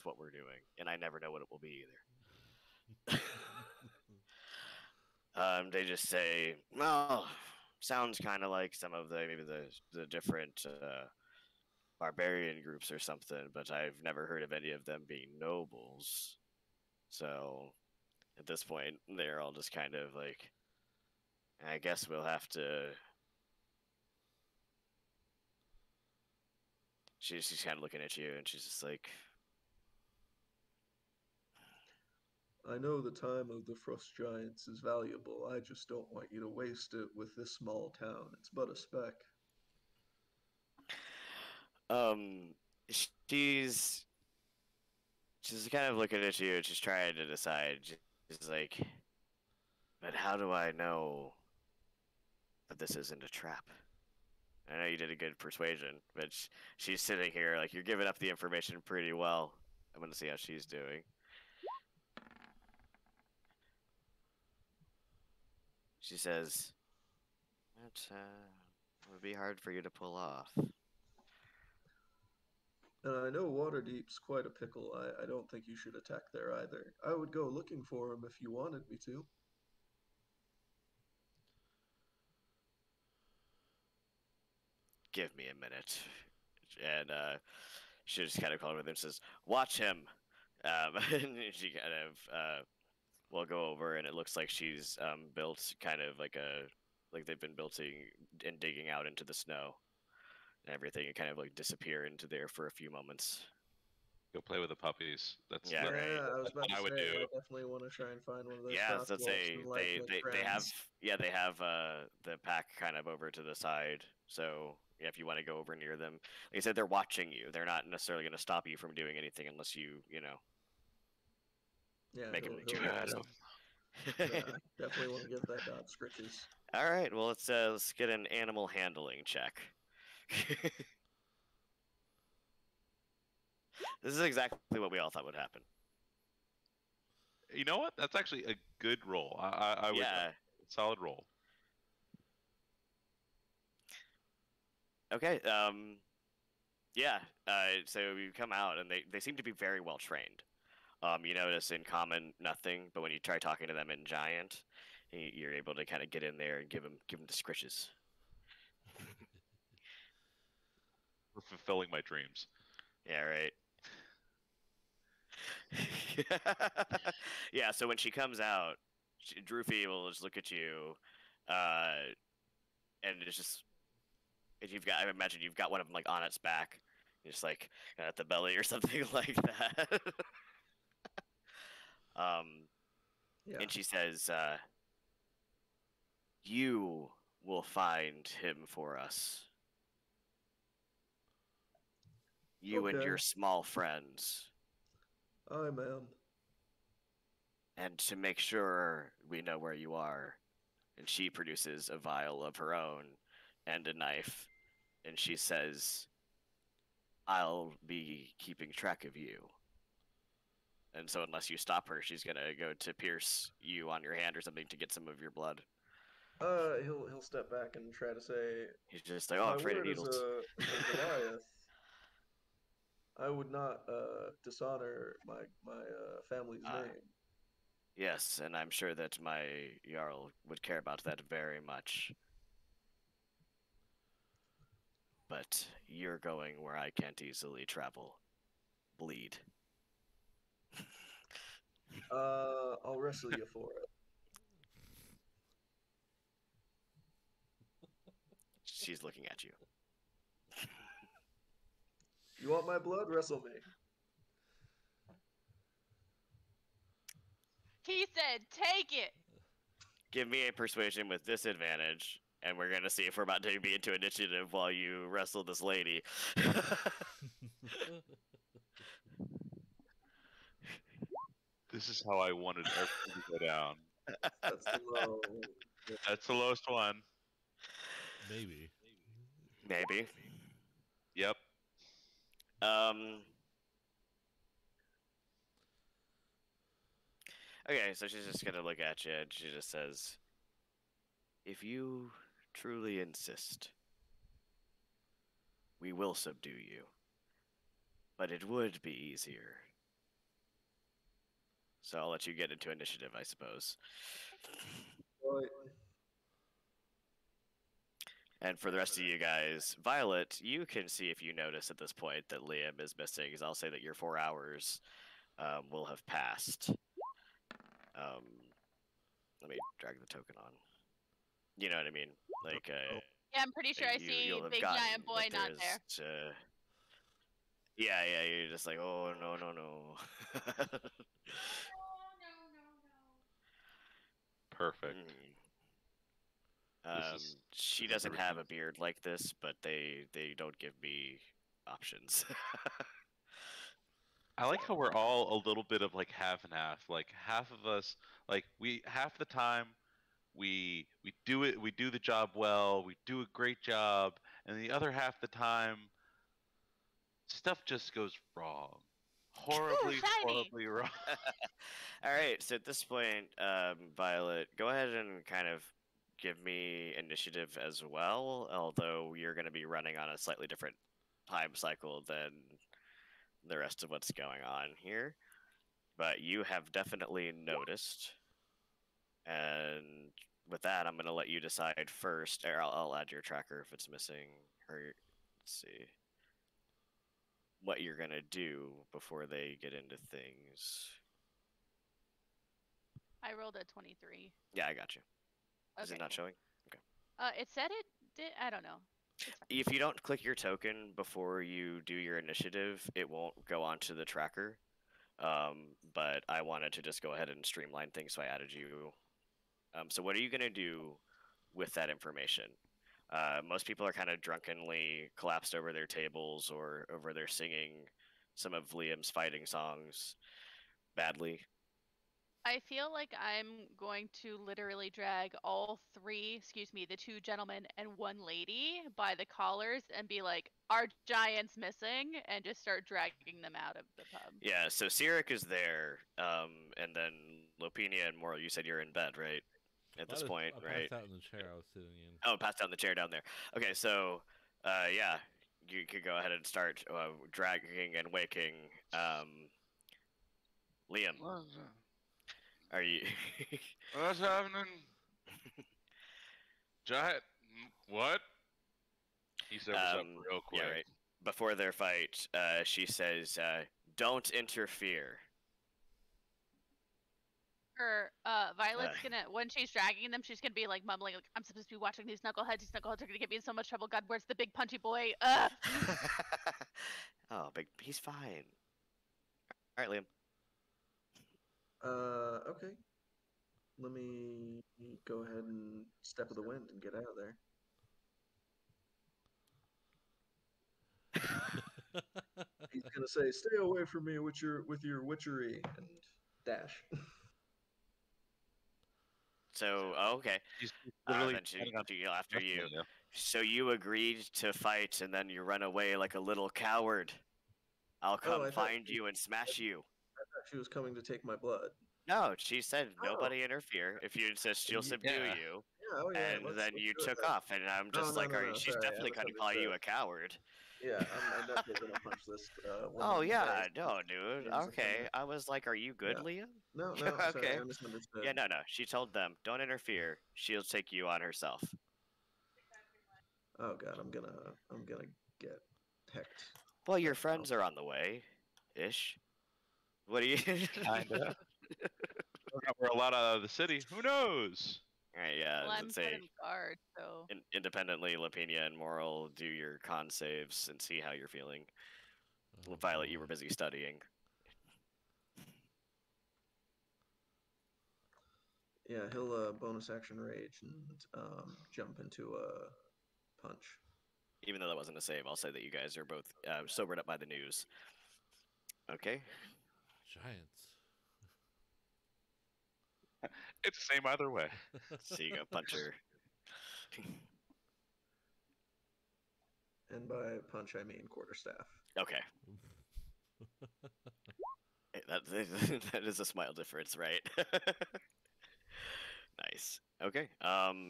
what we're doing, and I never know what it will be either. They just say, well, sounds kind of like some of maybe the different barbarian groups or something, but I've never heard of any of them being nobles. So at this point, they're all just kind of like, I guess we'll have to. She's kind of looking at you, and she's just like, I know the time of the Frost Giants is valuable. I just don't want you to waste it with this small town. It's but a speck. she's kind of looking at you, and she's trying to decide. She's like, but how do I know that this isn't a trap? I know you did a good persuasion, but she's sitting here like, you're giving up the information pretty well. I'm gonna see how she's doing. She says, it would be hard for you to pull off. And I know Waterdeep's quite a pickle. I don't think you should attack there either. I would go looking for him if you wanted me to. Give me a minute. And she just kind of called with him and says, watch him. And she kind of will go over, and it looks like she's built kind of like they've been building and digging out into the snow and everything, and kind of like disappear into there for a few moments. Go play with the puppies. That's Yeah, right. I was about That's to what I would say, do. I definitely want to try and find one of those. Yeah, Frost so wolves they and, like, they have friends. they have the pack kind of over to the side. So yeah, if you want to go over near them, like I said, they're watching you. They're not necessarily going to stop you from doing anything unless you know. Yeah, Make him he'll do let it. me know. Yeah, definitely want to give that dog scritches. All right, well let's get an animal handling check. This is exactly what we all thought would happen. You know what? That's actually a good roll. I would Yeah. solid roll. Okay. Yeah. So you come out, and they seem to be very well trained. You notice in common nothing, but when you try talking to them in giant, you're able to kind of get in there and give them the scritches. For fulfilling my dreams. Yeah. Right. Yeah. So when she comes out, Droofy will just look at you, and it's just. If I imagine you've got one of them like on its back, just like at the belly or something like that. Yeah. And she says, "You will find him for us. You and Okay. your small friends. Aye, ma'am. And to make sure we know where you are." And she produces a vial of her own and a knife. And she says, "I'll be keeping track of you. And so unless you stop her, she's gonna go to pierce you on your hand or something to get some of your blood." He'll step back and try to say, He's just like, "Oh, my I'm afraid of word as needles." a Goliath. I would not dishonor my family's Ah. name. Yes, and I'm sure that my Jarl would care about that very much. But you're going where I can't easily travel. Bleed. I'll wrestle you for it. She's looking at you. You want my blood? Wrestle me. He said, "Take it." Give me a persuasion with disadvantage, and we're gonna see if we're about to be into initiative while you wrestle this lady. This is how I wanted everything to go down. That's low. That's the lowest one. Maybe. Maybe. Yep. Okay, so she's just gonna look at you and she just says, "If you truly insist, we will subdue you. But it would be easier. So I'll let you get into initiative, I suppose." Right. And for the rest of you guys, Violet, you can see if you notice at this point that Liam is missing, because I'll say that your 4 hours will have passed. Let me drag the token on. You know what I mean? Like, Yeah, I'm pretty sure I see you'll have big gotten giant boy what not there there. is to- Yeah, you're just like, oh, no. Perfect. This is- She this is doesn't have a everything. beard like this, but they don't give me options. I like how we're all a little bit of like half and half. Like half of us, like we half the time we do it, we do the job well, we do a great job, and the other half the time stuff just goes wrong, horribly, shiny! horribly wrong. All right, so at this point, Violet, go ahead and kind of give me initiative as well, although you're going to be running on a slightly different time cycle than the rest of what's going on here. But you have definitely noticed. And with that, I'm going to let you decide first, or I'll add your tracker if it's missing. Or, let's see. What you're going to do before they get into things. I rolled a 23. Yeah, I got you. Is Okay, it not cool. showing? It said it did. I don't know. It's fine. If you don't click your token before you do your initiative, it won't go onto the tracker. But I wanted to just go ahead and streamline things, so I added you. So what are you going to do with that information? Most people are kind of drunkenly collapsed over their tables or over there singing some of Liam's fighting songs badly. I feel like I'm going to literally drag all three, the 2 gentlemen and 1 lady by the collars and be like, "Our giant's missing," and just start dragging them out of the pub. Yeah, so Sirik is there, and then Lopinia and Moral, you said you're in bed, right? At this point, I right? passed out in the chair I was sitting in. Oh, passed down the chair down there. Okay, so, yeah, you could go ahead and start dragging and waking Liam. Are you? What's happening? Giant. What? He sobers up real quick. Yeah, right. Before their fight, she says, "Don't interfere." Violet's gonna, when she's dragging them, she's gonna be like mumbling, like, "I'm supposed to be watching these knuckleheads. These knuckleheads are gonna get me in so much trouble. God, where's the big punchy boy? Ugh." Oh, big. He's fine. All right, Liam. Okay. let me go ahead and step of the wind and get out of there. He's gonna say, "Stay away from me with your witchery," and dash. So, okay. She's literally Then planning on she after you. wrestling you. So you agreed to fight, and then you run away like a little coward. I'll come I thought find you and smash you. she was coming to take my blood. No, she said Oh. nobody interfere. If you insist, she'll subdue Yeah. you. Yeah, oh yeah. And let's then you do it took then. off, and I'm No, just no, like, no, are you? no, She's sorry, I definitely going to call you a misunderstood. coward. Yeah, I'm definitely gonna punch this. Oh woman yeah, face. no, dude. She's a Okay, woman. I was like, are you good, Yeah. Liam? No, no, sorry, Okay. I misunderstood. Yeah, no. She told them, don't interfere. She'll take you on herself. Oh god, I'm gonna get hecked. Well, your Right now. friends are on the way, ish. What do you? Kinda. We're a lot out of the city. Who knows? Alright, yeah. Well, I'm Let's set say in guard, so independently, Lapina and Moral do your con saves and see how you're feeling. Oh, Violet, you boy. were busy studying. Yeah, he'll bonus action rage and jump into a punch. Even though that wasn't a save, I'll say that you guys are both sobered up by the news. Okay. Giants. It's the same either way. So you go punch her. And by punch, I mean quarterstaff. Okay. Hey, that is a smile difference, right? Nice. Okay.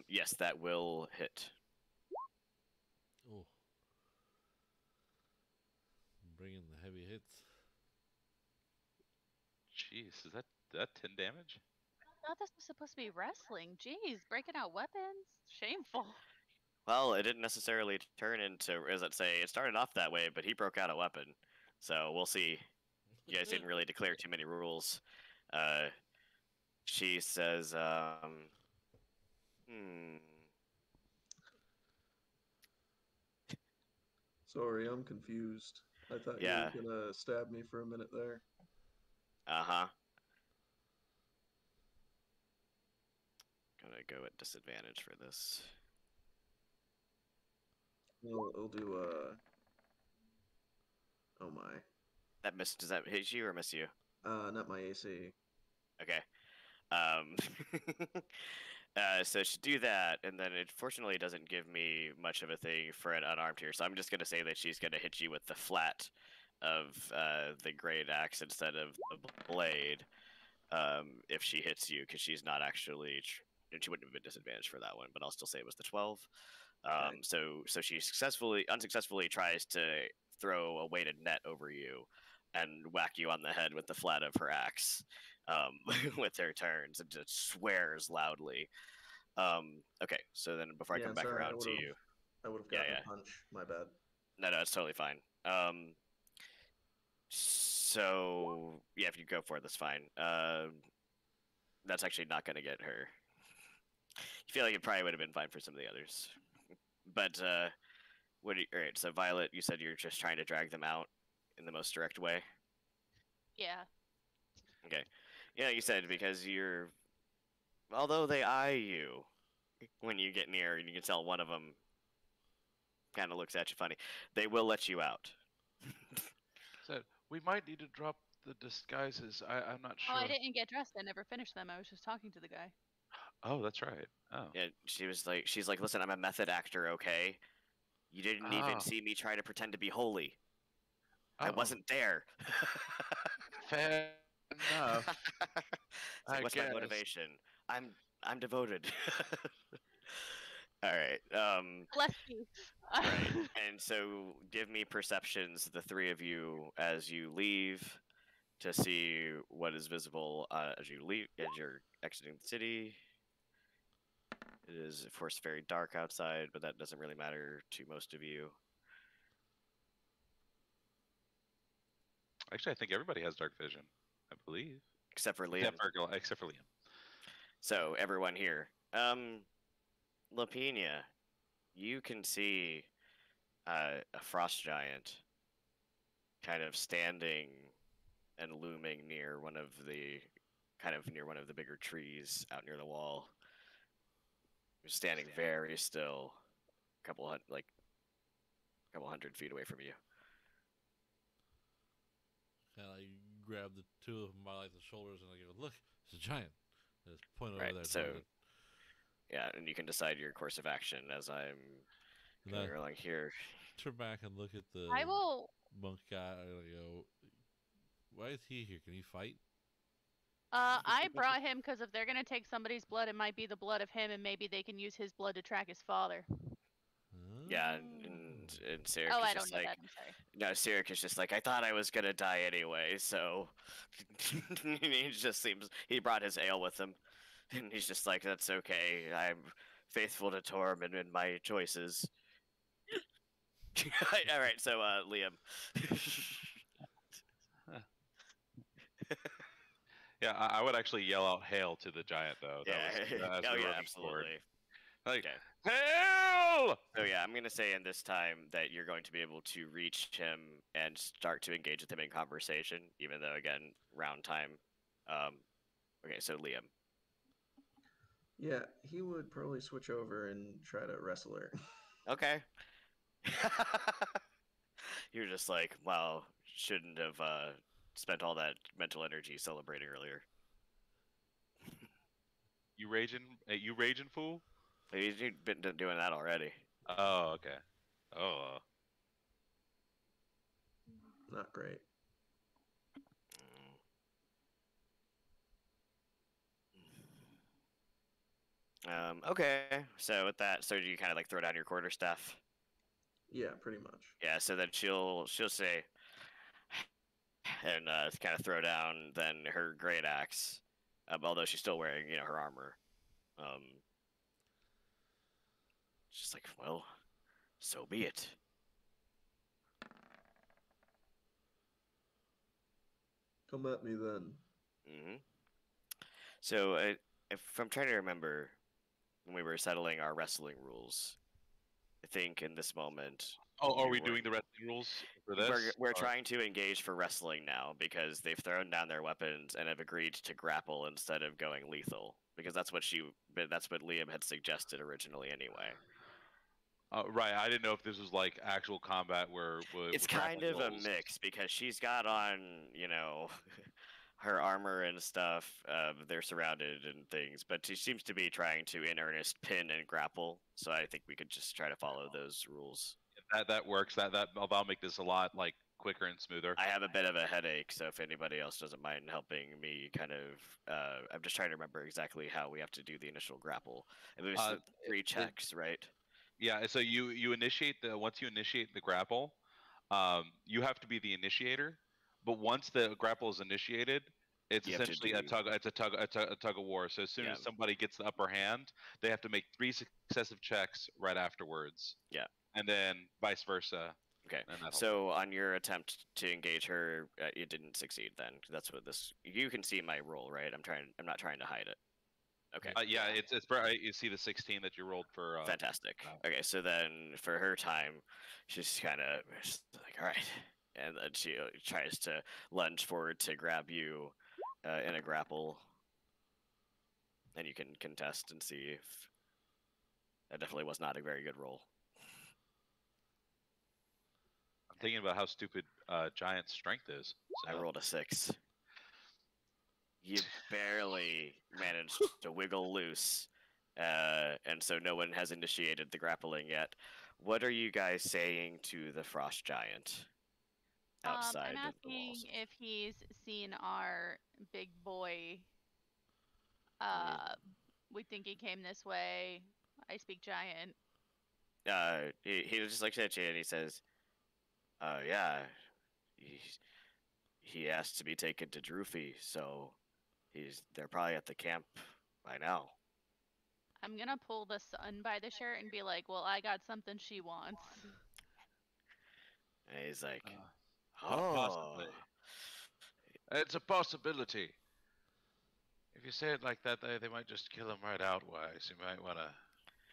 Yes, that will hit. Oh. Bringing the heavy hits. Jeez, is that 10 damage? I thought this was supposed to be wrestling. Jeez, breaking out weapons. Shameful. Well, it didn't necessarily turn into, as I'd say, it started off that way, but he broke out a weapon. So we'll see. You guys didn't really declare too many rules. She says, Sorry, I'm confused. I thought Yeah. you were gonna stab me for a minute there. Uh-huh. Gonna go at disadvantage for this. We'll do oh my. That miss, does that hit you or miss you? Not my AC. Okay. So she do that, and then it fortunately doesn't give me much of a thing for an unarmed here. So I'm just gonna say that she's gonna hit you with the flat of the great axe instead of the blade. If she hits you, because she's not actually, and she wouldn't have been disadvantaged for that one. But I'll still say it was the 12. Okay. So she unsuccessfully tries to throw a weighted net over you and whack you on the head with the flat of her axe. With her turns and just swears loudly. Okay, so then before I Yeah, come back sorry, around to you, I would have Yeah, gotten yeah. a punch. My bad. no, it's totally fine. So yeah, if you go for it, that's fine. That's actually not gonna get her. You feel like it probably would have been fine for some of the others, but all right? So Violet, you said you're just trying to drag them out in the most direct way. Yeah. Yeah, you said because although they eye you when you get near, and you can tell one of them kind of looks at you funny, they will let you out. Said we might need to drop the disguises. I'm not Oh, sure. I didn't get dressed. I never finished them. I was just talking to the guy. Oh, that's right. Oh. Yeah, she's like, listen, I'm a method actor, okay? You didn't even Ah. see me try to pretend to be holy. I Oh, wasn't there. fair enough. It's like, I what's guess. my motivation? I'm devoted. All right. Bless you. Right. And so give me perceptions, the three of you, as you leave, to see what is visible as you're exiting the city. It is, of course, very dark outside, but that doesn't really matter to most of you. Actually, I think everybody has dark vision. I believe. Except for Liam. Except for Liam. So, everyone here. Lapina, you can see a frost giant kind of standing and looming near one of the kind of near one of the bigger trees out near the wall. You're standing very still, a couple hundred feet away from you. And I grab the two of them by like the shoulders and I go, "Look, it's a giant." And just point over Right, there. so- towards it. Yeah, and you can decide your course of action as I'm And I rolling here. turn back and look at the I will. monk guy and I go, "Why is he here? Can he fight?" I brought him because if they're gonna take somebody's blood, it might be the blood of him, and maybe they can use his blood to track his father. Yeah, and Sarek Oh, is I don't just know like, that. I'm sorry. no, Sarek is just like, I thought I was gonna die anyway, so he just seems he brought his ale with him, and he's just like, that's okay. I'm faithful to Torm and in my choices. All right, so Liam. Yeah, I would actually yell out "Hail" to the giant though. Yeah, That was, as oh we were yeah, running forward. absolutely. Like, Okay. "Hail!" So yeah, I'm gonna say in this time that you're going to be able to reach him and start to engage with him in conversation, even though again, round time. Okay, so Liam. Yeah, he would probably switch over and try to wrestle her. Okay. You're just like, wow, shouldn't have spent all that mental energy celebrating earlier. You raging fool? You've been doing that already. Oh, okay. Oh, Not great. Okay. So with that, so do you kind of like throw down your quarterstaff? Yeah, pretty much. Yeah. So then she'll say, and kind of throw down then her great axe, although she's still wearing her armor. She's like, well, so be it. Come at me then. Hmm. So if I'm trying to remember when we were settling our wrestling rules, I think in this moment oh, are you we were- doing the wrestling rules for this? we're Or- trying to engage for wrestling now because they've thrown down their weapons and have agreed to grapple instead of going lethal because that's what Liam had suggested originally anyway. Right. I didn't know if this was like actual combat where It's with kind of grappling a rolls. mix because she's got on her armor and stuff. They're surrounded and things, but she seems to be trying to in earnest pin and grapple. So I think we could just try to follow those rules. That works. That'll make this a lot like quicker and smoother. I have a bit of a headache, so if anybody else doesn't mind helping me, kind of, I'm just trying to remember exactly how we have to do the initial grapple. It was the 3 checks, right? Yeah. So you initiate once you initiate the grapple, you have to be the initiator. But once the grapple is initiated, it's You have to essentially do- a tug of war. So as soon Yeah. as somebody gets the upper hand, they have to make 3 successive checks right afterwards. Yeah. And then vice versa. Okay. And that'll- So on your attempt to engage her, you didn't succeed. Then that's what this. You can see my roll, right? I'm not trying to hide it. Okay. yeah, it's you see the 16 that you rolled for. Fantastic. wow. Okay, so then for her time, she's kind of like, all right, and then she tries to lunge forward to grab you in a grapple, and you can contest and see if that definitely was not a very good roll. I'm thinking about how stupid Giant's strength is. I So. rolled a 6. You barely managed to wiggle loose, and so no one has initiated the grappling yet. What are you guys saying to the frost giant outside I'm of the walls? asking if he's seen our big boy. We think he came this way. I speak giant. He just looks at you and he says, yeah, he asked to be taken to Droofy, so they're probably at the camp by now." I'm gonna pull the sun by the shirt and be like, "Well, I got something she wants." And he's like, Quite possibly. It's a possibility. If you say it like that, they might just kill him right out. Wise, you might want to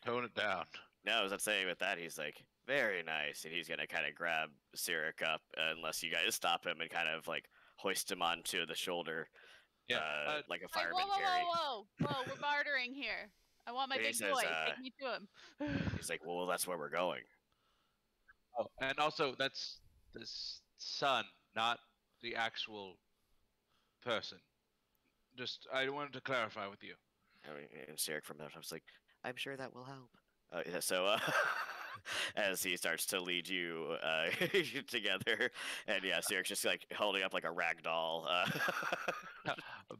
tone it down. No, as I'm saying with that, he's like, very nice. And he's going to kind of grab Cyric up, unless you guys stop him and kind of like hoist him onto the shoulder. like a Like, fireman whoa, carry. whoa! We're bartering here. I want my He big says, boy. Take me to him. He's like, well, that's where we're going. Oh, and also that's the son, not the actual person. Just I wanted to clarify with you. I mean, and Sarek from that, I was like, I'm sure that will help. Yeah, so as he starts to lead you together, and yeah, Sarek's just like holding up like a rag doll.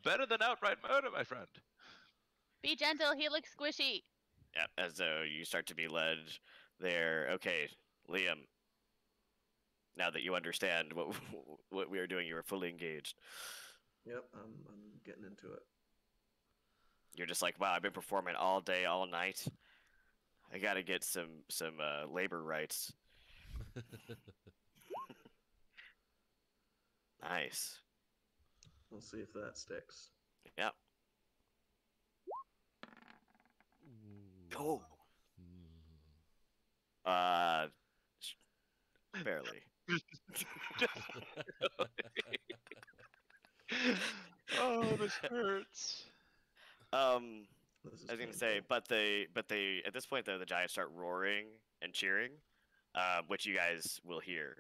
Better than outright murder, my friend. Be gentle. He looks squishy. Yeah, as though you start to be led there. Okay, Liam. Now that you understand what we are doing, you are fully engaged. Yep, I'm getting into it. You're just like, wow, I've been performing all day, all night. I gotta get some labor rights. Nice. We'll see if that sticks. Yep. Oh. Barely. Oh, this hurts. This is I was gonna say, painful. but they at this point though the giants start roaring and cheering, which you guys will hear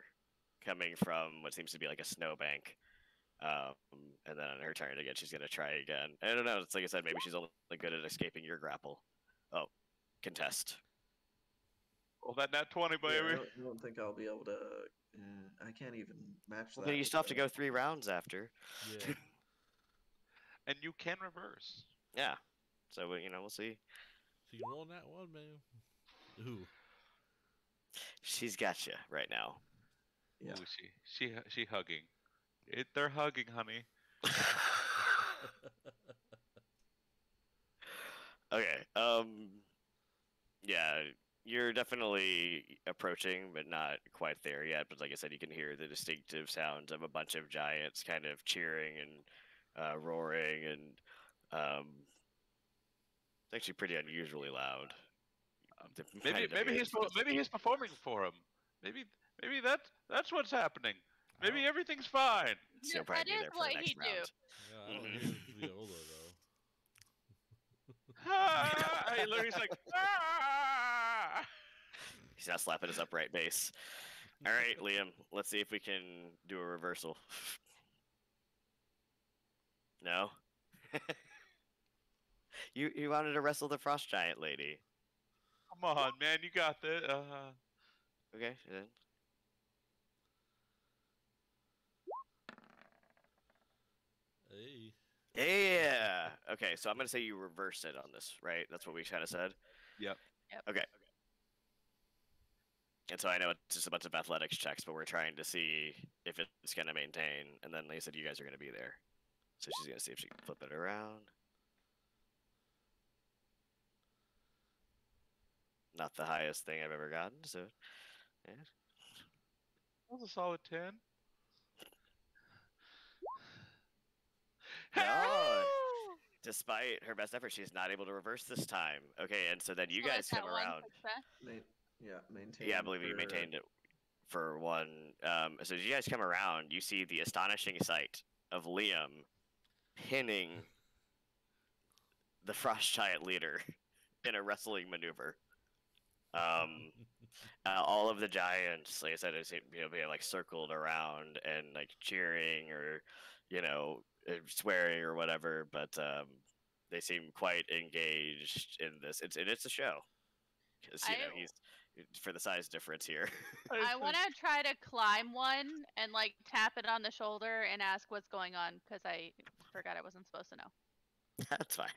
coming from what seems to be like a snowbank. And then on her turn again, she's gonna try again. I don't know. It's like I said, maybe she's only good at escaping your grapple. Oh, contest. Well, that nat 20, Yeah, baby. I don't think I'll be able to. I can't even match that. Well, you with still have to the- go 3 rounds after. Yeah. And you can reverse. Yeah. So we'll see. She can roll that one, man. Ooh. She's got you right now. Yeah. Ooh, she hugging. They're hugging, honey. Okay. Yeah, you're definitely approaching, but not quite there yet. But like I said, you can hear the distinctive sounds of a bunch of giants kind of cheering and roaring, and it's actually pretty unusually loud. They're Maybe kind of maybe he's performing for him. Maybe that's what's happening. Maybe Oh. everything's fine. So you'll That probably be is there for what the next he do. round. Yeah, I don't hear the Viola though. Ah, he's like, ah! He's not slapping his upright bass. All right, Liam, let's see if we can do a reversal. No? You wanted to wrestle the frost giant lady. Come on, man, you got this. Okay, then. Hey. Yeah. Okay, so I'm gonna say you reversed it on this, right? That's what we kind of said. Yep. Okay. And so I know it's just a bunch of athletics checks, but we're trying to see if it's gonna maintain. And then they said you guys are gonna be there, so she's gonna see if she can flip it around. Not the highest thing I've ever gotten, so yeah. That was a solid 10. No. Despite her best effort, she's not able to reverse this time. Okay, and so then you Well, guys that's that come one around. success. Maintain. Yeah, I believe you maintained it for one. So as you guys come around, you see the astonishing sight of Liam pinning the frost giant leader in a wrestling maneuver. All of the giants, like I said, being like circled around and like cheering or swearing or whatever, but they seem quite engaged in this. It's a show because he's for the size difference here. I want to try to climb one and like tap it on the shoulder and ask what's going on because I forgot I wasn't supposed to know. That's fine.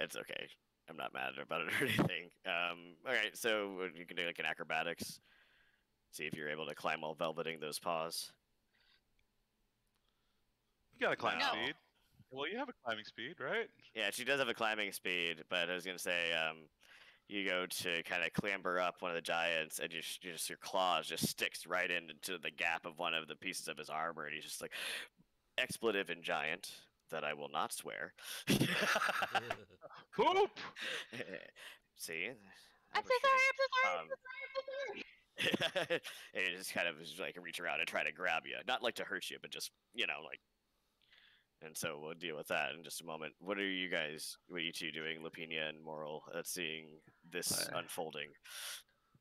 It's okay. I'm not mad about it or anything. All right, so you can do like an acrobatics. See if you're able to climb while velveting those paws. You got a climbing No. speed. Well, you have a climbing speed, right? Yeah, she does have a climbing speed, but I was gonna say, you go to kind of clamber up one of the giants, and your claws just sticks right into the gap of one of the pieces of his armor, and he's just like, expletive in giant that I will not swear. Poop! See? I'm so sorry. I'm so sorry. I'm so sorry. And it just kind of is like reach around and try to grab you, not like to hurt you, but just like And so we'll deal with that in just a moment. What are you two doing, Lapina and Moral, at seeing this unfolding?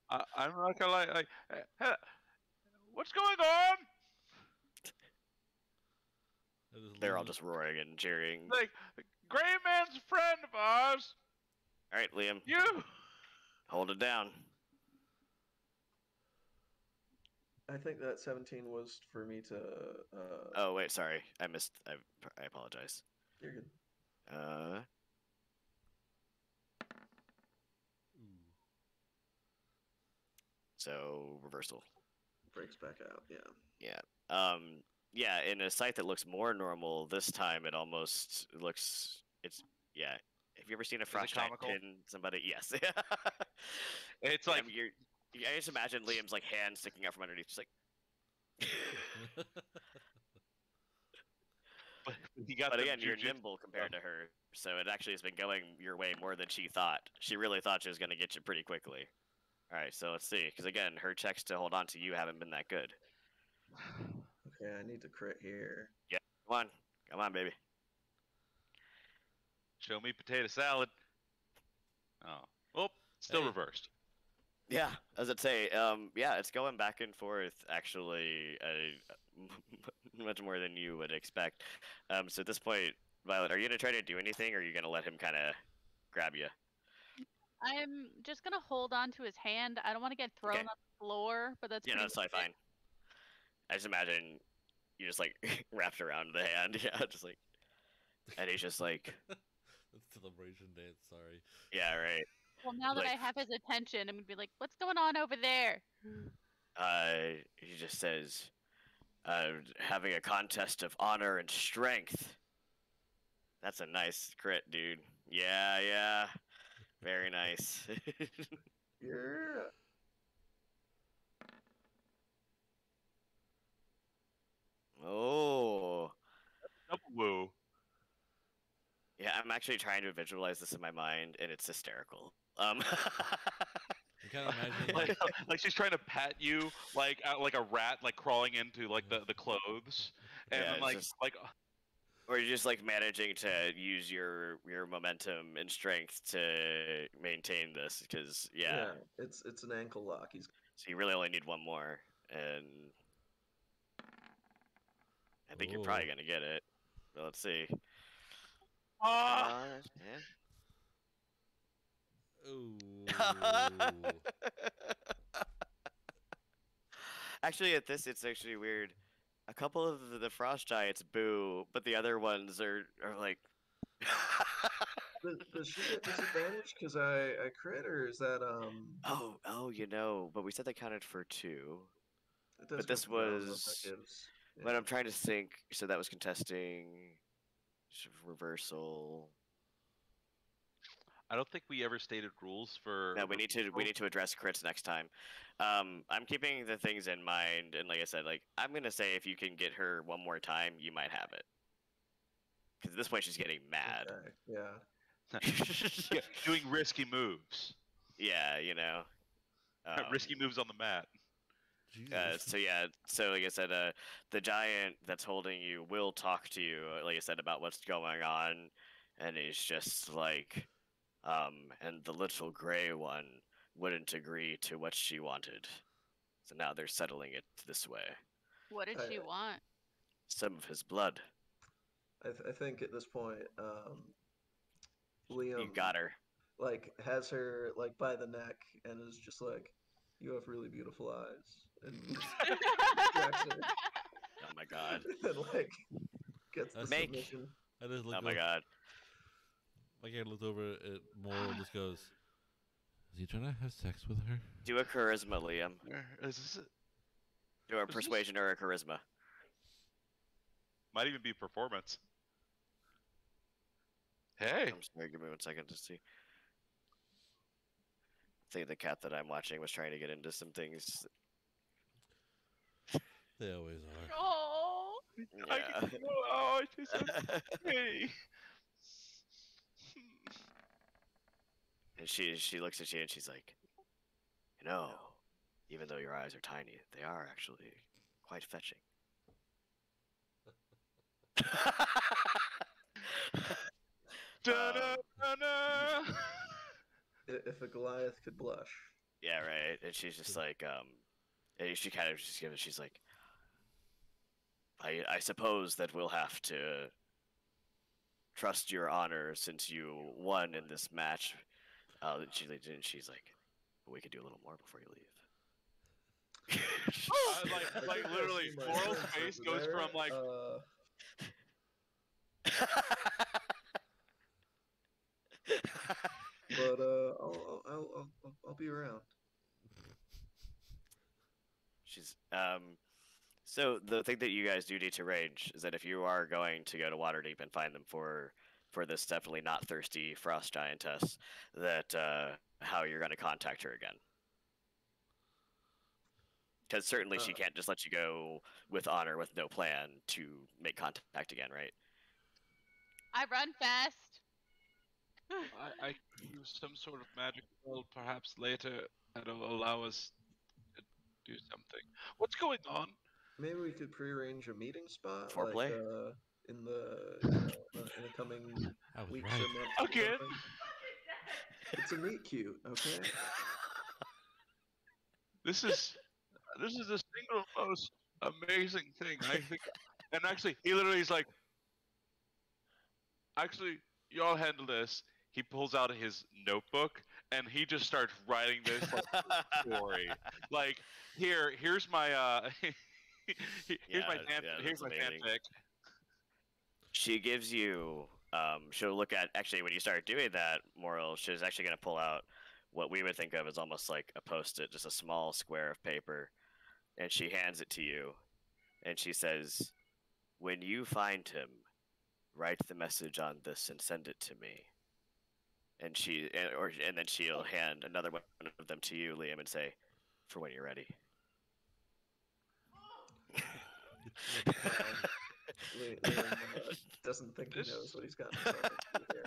I'm not gonna lie. What's going on? They're all just roaring and cheering. Like, Gray Man's a friend of ours. All right, Liam. You. Hold it down. I think that 17 was for me to. Oh wait, sorry, I missed. I apologize. You're good. So reversal. Breaks back out. Yeah. Yeah. Yeah. In a sight that looks more normal, this time it almost looks. Yeah. Have you ever seen a frost giant comical? pin somebody? Yes. It's like I just imagine Liam's like hand sticking out from underneath, just like. But again, you're nimble compared to her, so it actually has been going your way more than she thought. She really thought she was going to get you pretty quickly. All right, so let's see, because again, her checks to hold on to you haven't been that good. Okay, I need to crit here. Yeah, come on, baby. Show me potato salad. Oh, well, still reversed. Yeah, as I'd say, yeah, it's going back and forth, actually, much more than you would expect. So at this point, Violet, are you going to try to do anything, or are you going to let him kind of grab you? I'm just gonna hold on to his hand. I don't want to get thrown on the floor, but that's Yeah, pretty that's totally fine. I just imagine you just, like, wrapped around the hand, yeah, just like, and he's just like... That's celebration dance, sorry. Yeah, right. Well, now that I have his attention, I'm gonna be like, "What's going on over there?" He just says, having a contest of honor and strength. That's a nice crit, dude. Yeah. Very nice. Yeah. Oh. Double woo. Yeah, I'm actually trying to visualize this in my mind, and it's hysterical. I kind of imagine like she's trying to pat you like a rat like crawling into like the clothes, and Yeah, then like just- Or you're just like managing to use your momentum and strength to maintain this, because It's an ankle lock. So you really only need one more, and I think you're probably gonna get it. But let's see. Actually, at this, it's actually weird. A couple of the frost giants boo, but the other ones are like. Does she get disadvantage because I crit, or is that Oh, but we said that counted for 2. it does But go this for one, what that was. gives. But Yeah. I'm trying to think. So that was contesting. Reversal. I don't think we ever stated rules for. No, we need to address crits next time. I'm keeping the things in mind, and like I said, like I'm gonna say if you can get her one more time, you might have it. Because at this point, she's getting mad. Okay. Yeah. Yeah, doing risky moves. Yeah, you know. Risky moves on the mat. So like I said, the giant that's holding you will talk to you, like I said, about what's going on, and he's just like, and the little gray one wouldn't agree to what she wanted, so now they're settling it this way. What did she want? Some of his blood. I think at this point, Liam You got her. like has her like by the neck and is just like, "You have really beautiful eyes," and cracks her, Oh my god. and like gets the Make- submission. I just look Oh my god. My cat looked over at Moral and just goes, "Is he trying to have sex with her?" Do a charisma, Liam. Is this Do a this- persuasion or a charisma. might even be performance. Hey, I'm sorry, give me 1 second to see. I think the cat that I'm watching was trying to get into some things. They always are. Oh. Yeah. oh, she's so pretty. And she looks at you and she's like, you know, even though your eyes are tiny, they are actually quite fetching. Da-da-da-da. If a Goliath could blush. Yeah, right. And she's just like, and she kind of just gives it. She's like, I suppose that we'll have to trust your honor since you won in this match. She's like, we could do a little more before you leave. Like literally, My Moral's friends face over goes there, from like, but I'll be around. She's So the thing that you guys do need to arrange is that if you are going to go to Waterdeep and find them for this definitely not thirsty frost giantess, that how you're going to contact her again. Because certainly she can't just let you go with honor with no plan to make contact again, right? I run fast. I can use some sort of magic spell perhaps later that'll allow us to do something. What's going on? Maybe we could prearrange a meeting spot, Foreplay? like in the in the coming I was weeks right. or months. or Again? something. It's a meet cute, okay? This is the single most amazing thing I think. And actually, he literally is like, actually, y'all handle this. He pulls out his notebook and he just starts writing this like story. Like, here's my here's my that's amazing. fanfic. She gives you she'll look at, actually when you start doing that, Moral, she's actually going to pull out what we would think of as almost like a post-it, just a small square of paper, and she hands it to you, and she says, when you find him, write the message on this and send it to me. And then she'll hand another one of them to you, Liam, and say, for when you're ready. Liam doesn't think he knows what he's got himself into here.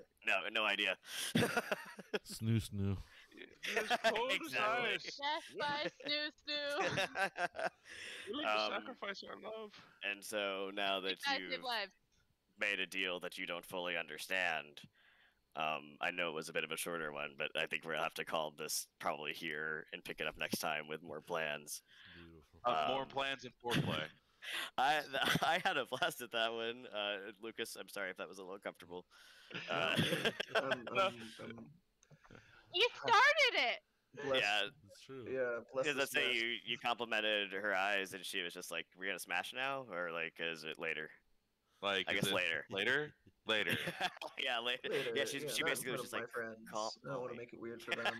No idea. Snoo snoo. He is cold as Exactly. ice. Death by snoo snoo. Willing to sacrifice our love. And so now that Guys you've save lives. made a deal that you don't fully understand, I know it was a bit of a shorter one, but I think we'll have to call this probably here and pick it up next time with more plans. Beautiful. More plans and foreplay. I had a blast at that one, Lucas. I'm sorry if that was a little uncomfortable. You started it. Bless, Yeah, It's true. yeah, bless because let's this say mess. you complimented her eyes, and she was just like, "We're gonna smash now," or like, "Is it later?" Like, I is guess it later. Later. Yeah, later. Later, Yeah, she not basically in was front just of like, my friends. call I don't want to me. make it weird for them.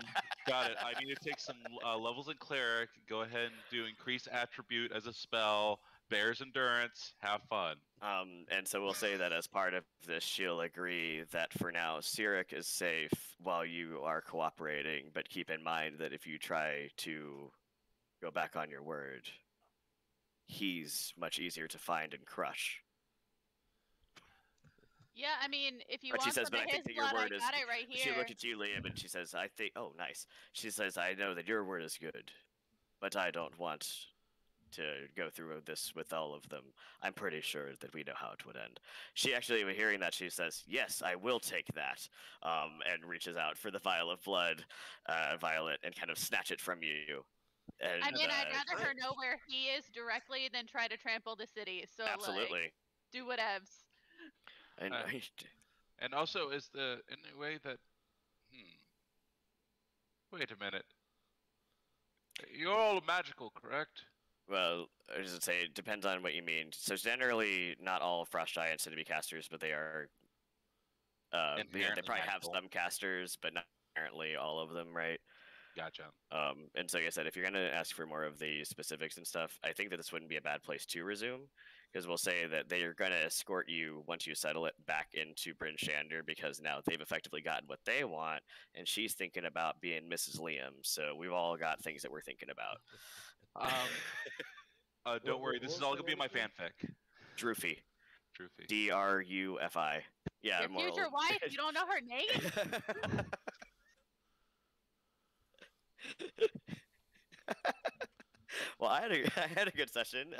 Got it. I need to take some levels in cleric. Go ahead and do increase attribute as a spell. Bear's endurance. Have fun. And so we'll say that as part of this, she'll agree that for now, Sirik is safe while you are cooperating, but keep in mind that if you try to go back on your word, he's much easier to find and crush. Yeah, I mean, if you But she want says, some but of I think his that your blood, I word is. got it right She here. looked at you, Liam, and she says, I think, oh, nice. She says, I know that your word is good, but I don't want to go through this with all of them. I'm pretty sure that we know how it would end. She actually, hearing that, she says, yes, I will take that, and reaches out for the vial of blood, Violet, and kind of snatch it from you. And, I mean, I'd rather her I- know where he is directly than try to trample the city. So, absolutely. like, do whatevs. And And also, is the in a way that. Wait a minute. You're all magical, correct? well, I was gonna say it depends on what you mean. So generally, not all frost giants tend to be casters, but they are. They Inherently probably have magical. some casters, but not apparently all of them, right? Gotcha. And so, like I said, if you're going to ask for more of the specifics and stuff, I think that this wouldn't be a bad place to resume, because we'll say that they are going to escort you, once you settle it, back into Bryn Shander, because now they've effectively gotten what they want, and she's thinking about being Mrs. Liam, so we've all got things that we're thinking about. Don't What- worry, what this is was all the gonna be in my name fanfic. Droofy. Truthie. Drufi. Yeah, Your moral. future wife, you don't know her name? Well, I had a good session.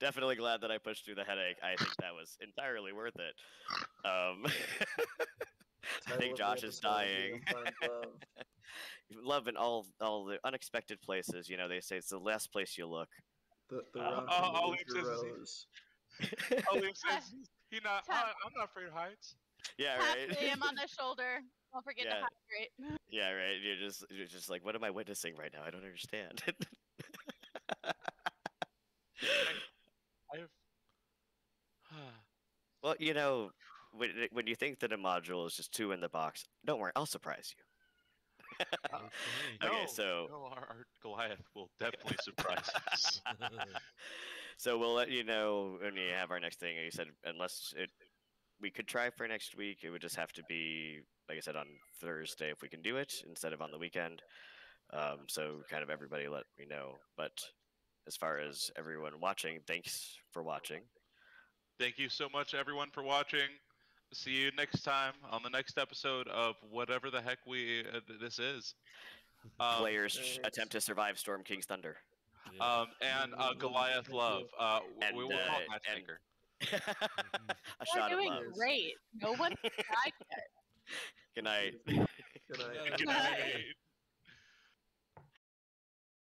Definitely glad that I pushed through the headache. I think that was entirely worth it. I Title think of the Josh is episode, dying. You'll Find Love. Love in all the unexpected places. You know, they say it's the last place you look. The Uh, rock all- and the all he winter says is he- rose. All he says is, I'm not afraid of heights. Yeah, Tap right. him on the shoulder. Don't forget Yeah. to hydrate. Yeah, right. You're just like, what am I witnessing right now? I don't understand. I have. Well, you know, when you think that a module is just 2 in the box, don't worry, I'll surprise you. Okay, so no, our Goliath will definitely surprise us. so we'll let you know when we have our next thing. You said we could try for next week. It would just have to be, like I said, on Thursday if we can do it instead of on the weekend. So kind of everybody let me know. But as far as everyone watching, thanks for watching. Thank you so much, everyone, for watching. See you next time on the next episode of whatever the heck this is. Players thanks. attempt to survive Storm King's Thunder. And Goliath Thank Love. And, We will call it and- matchmaker. A We're shot of doing love. great. No one died yet. Good night. Good night. Good night.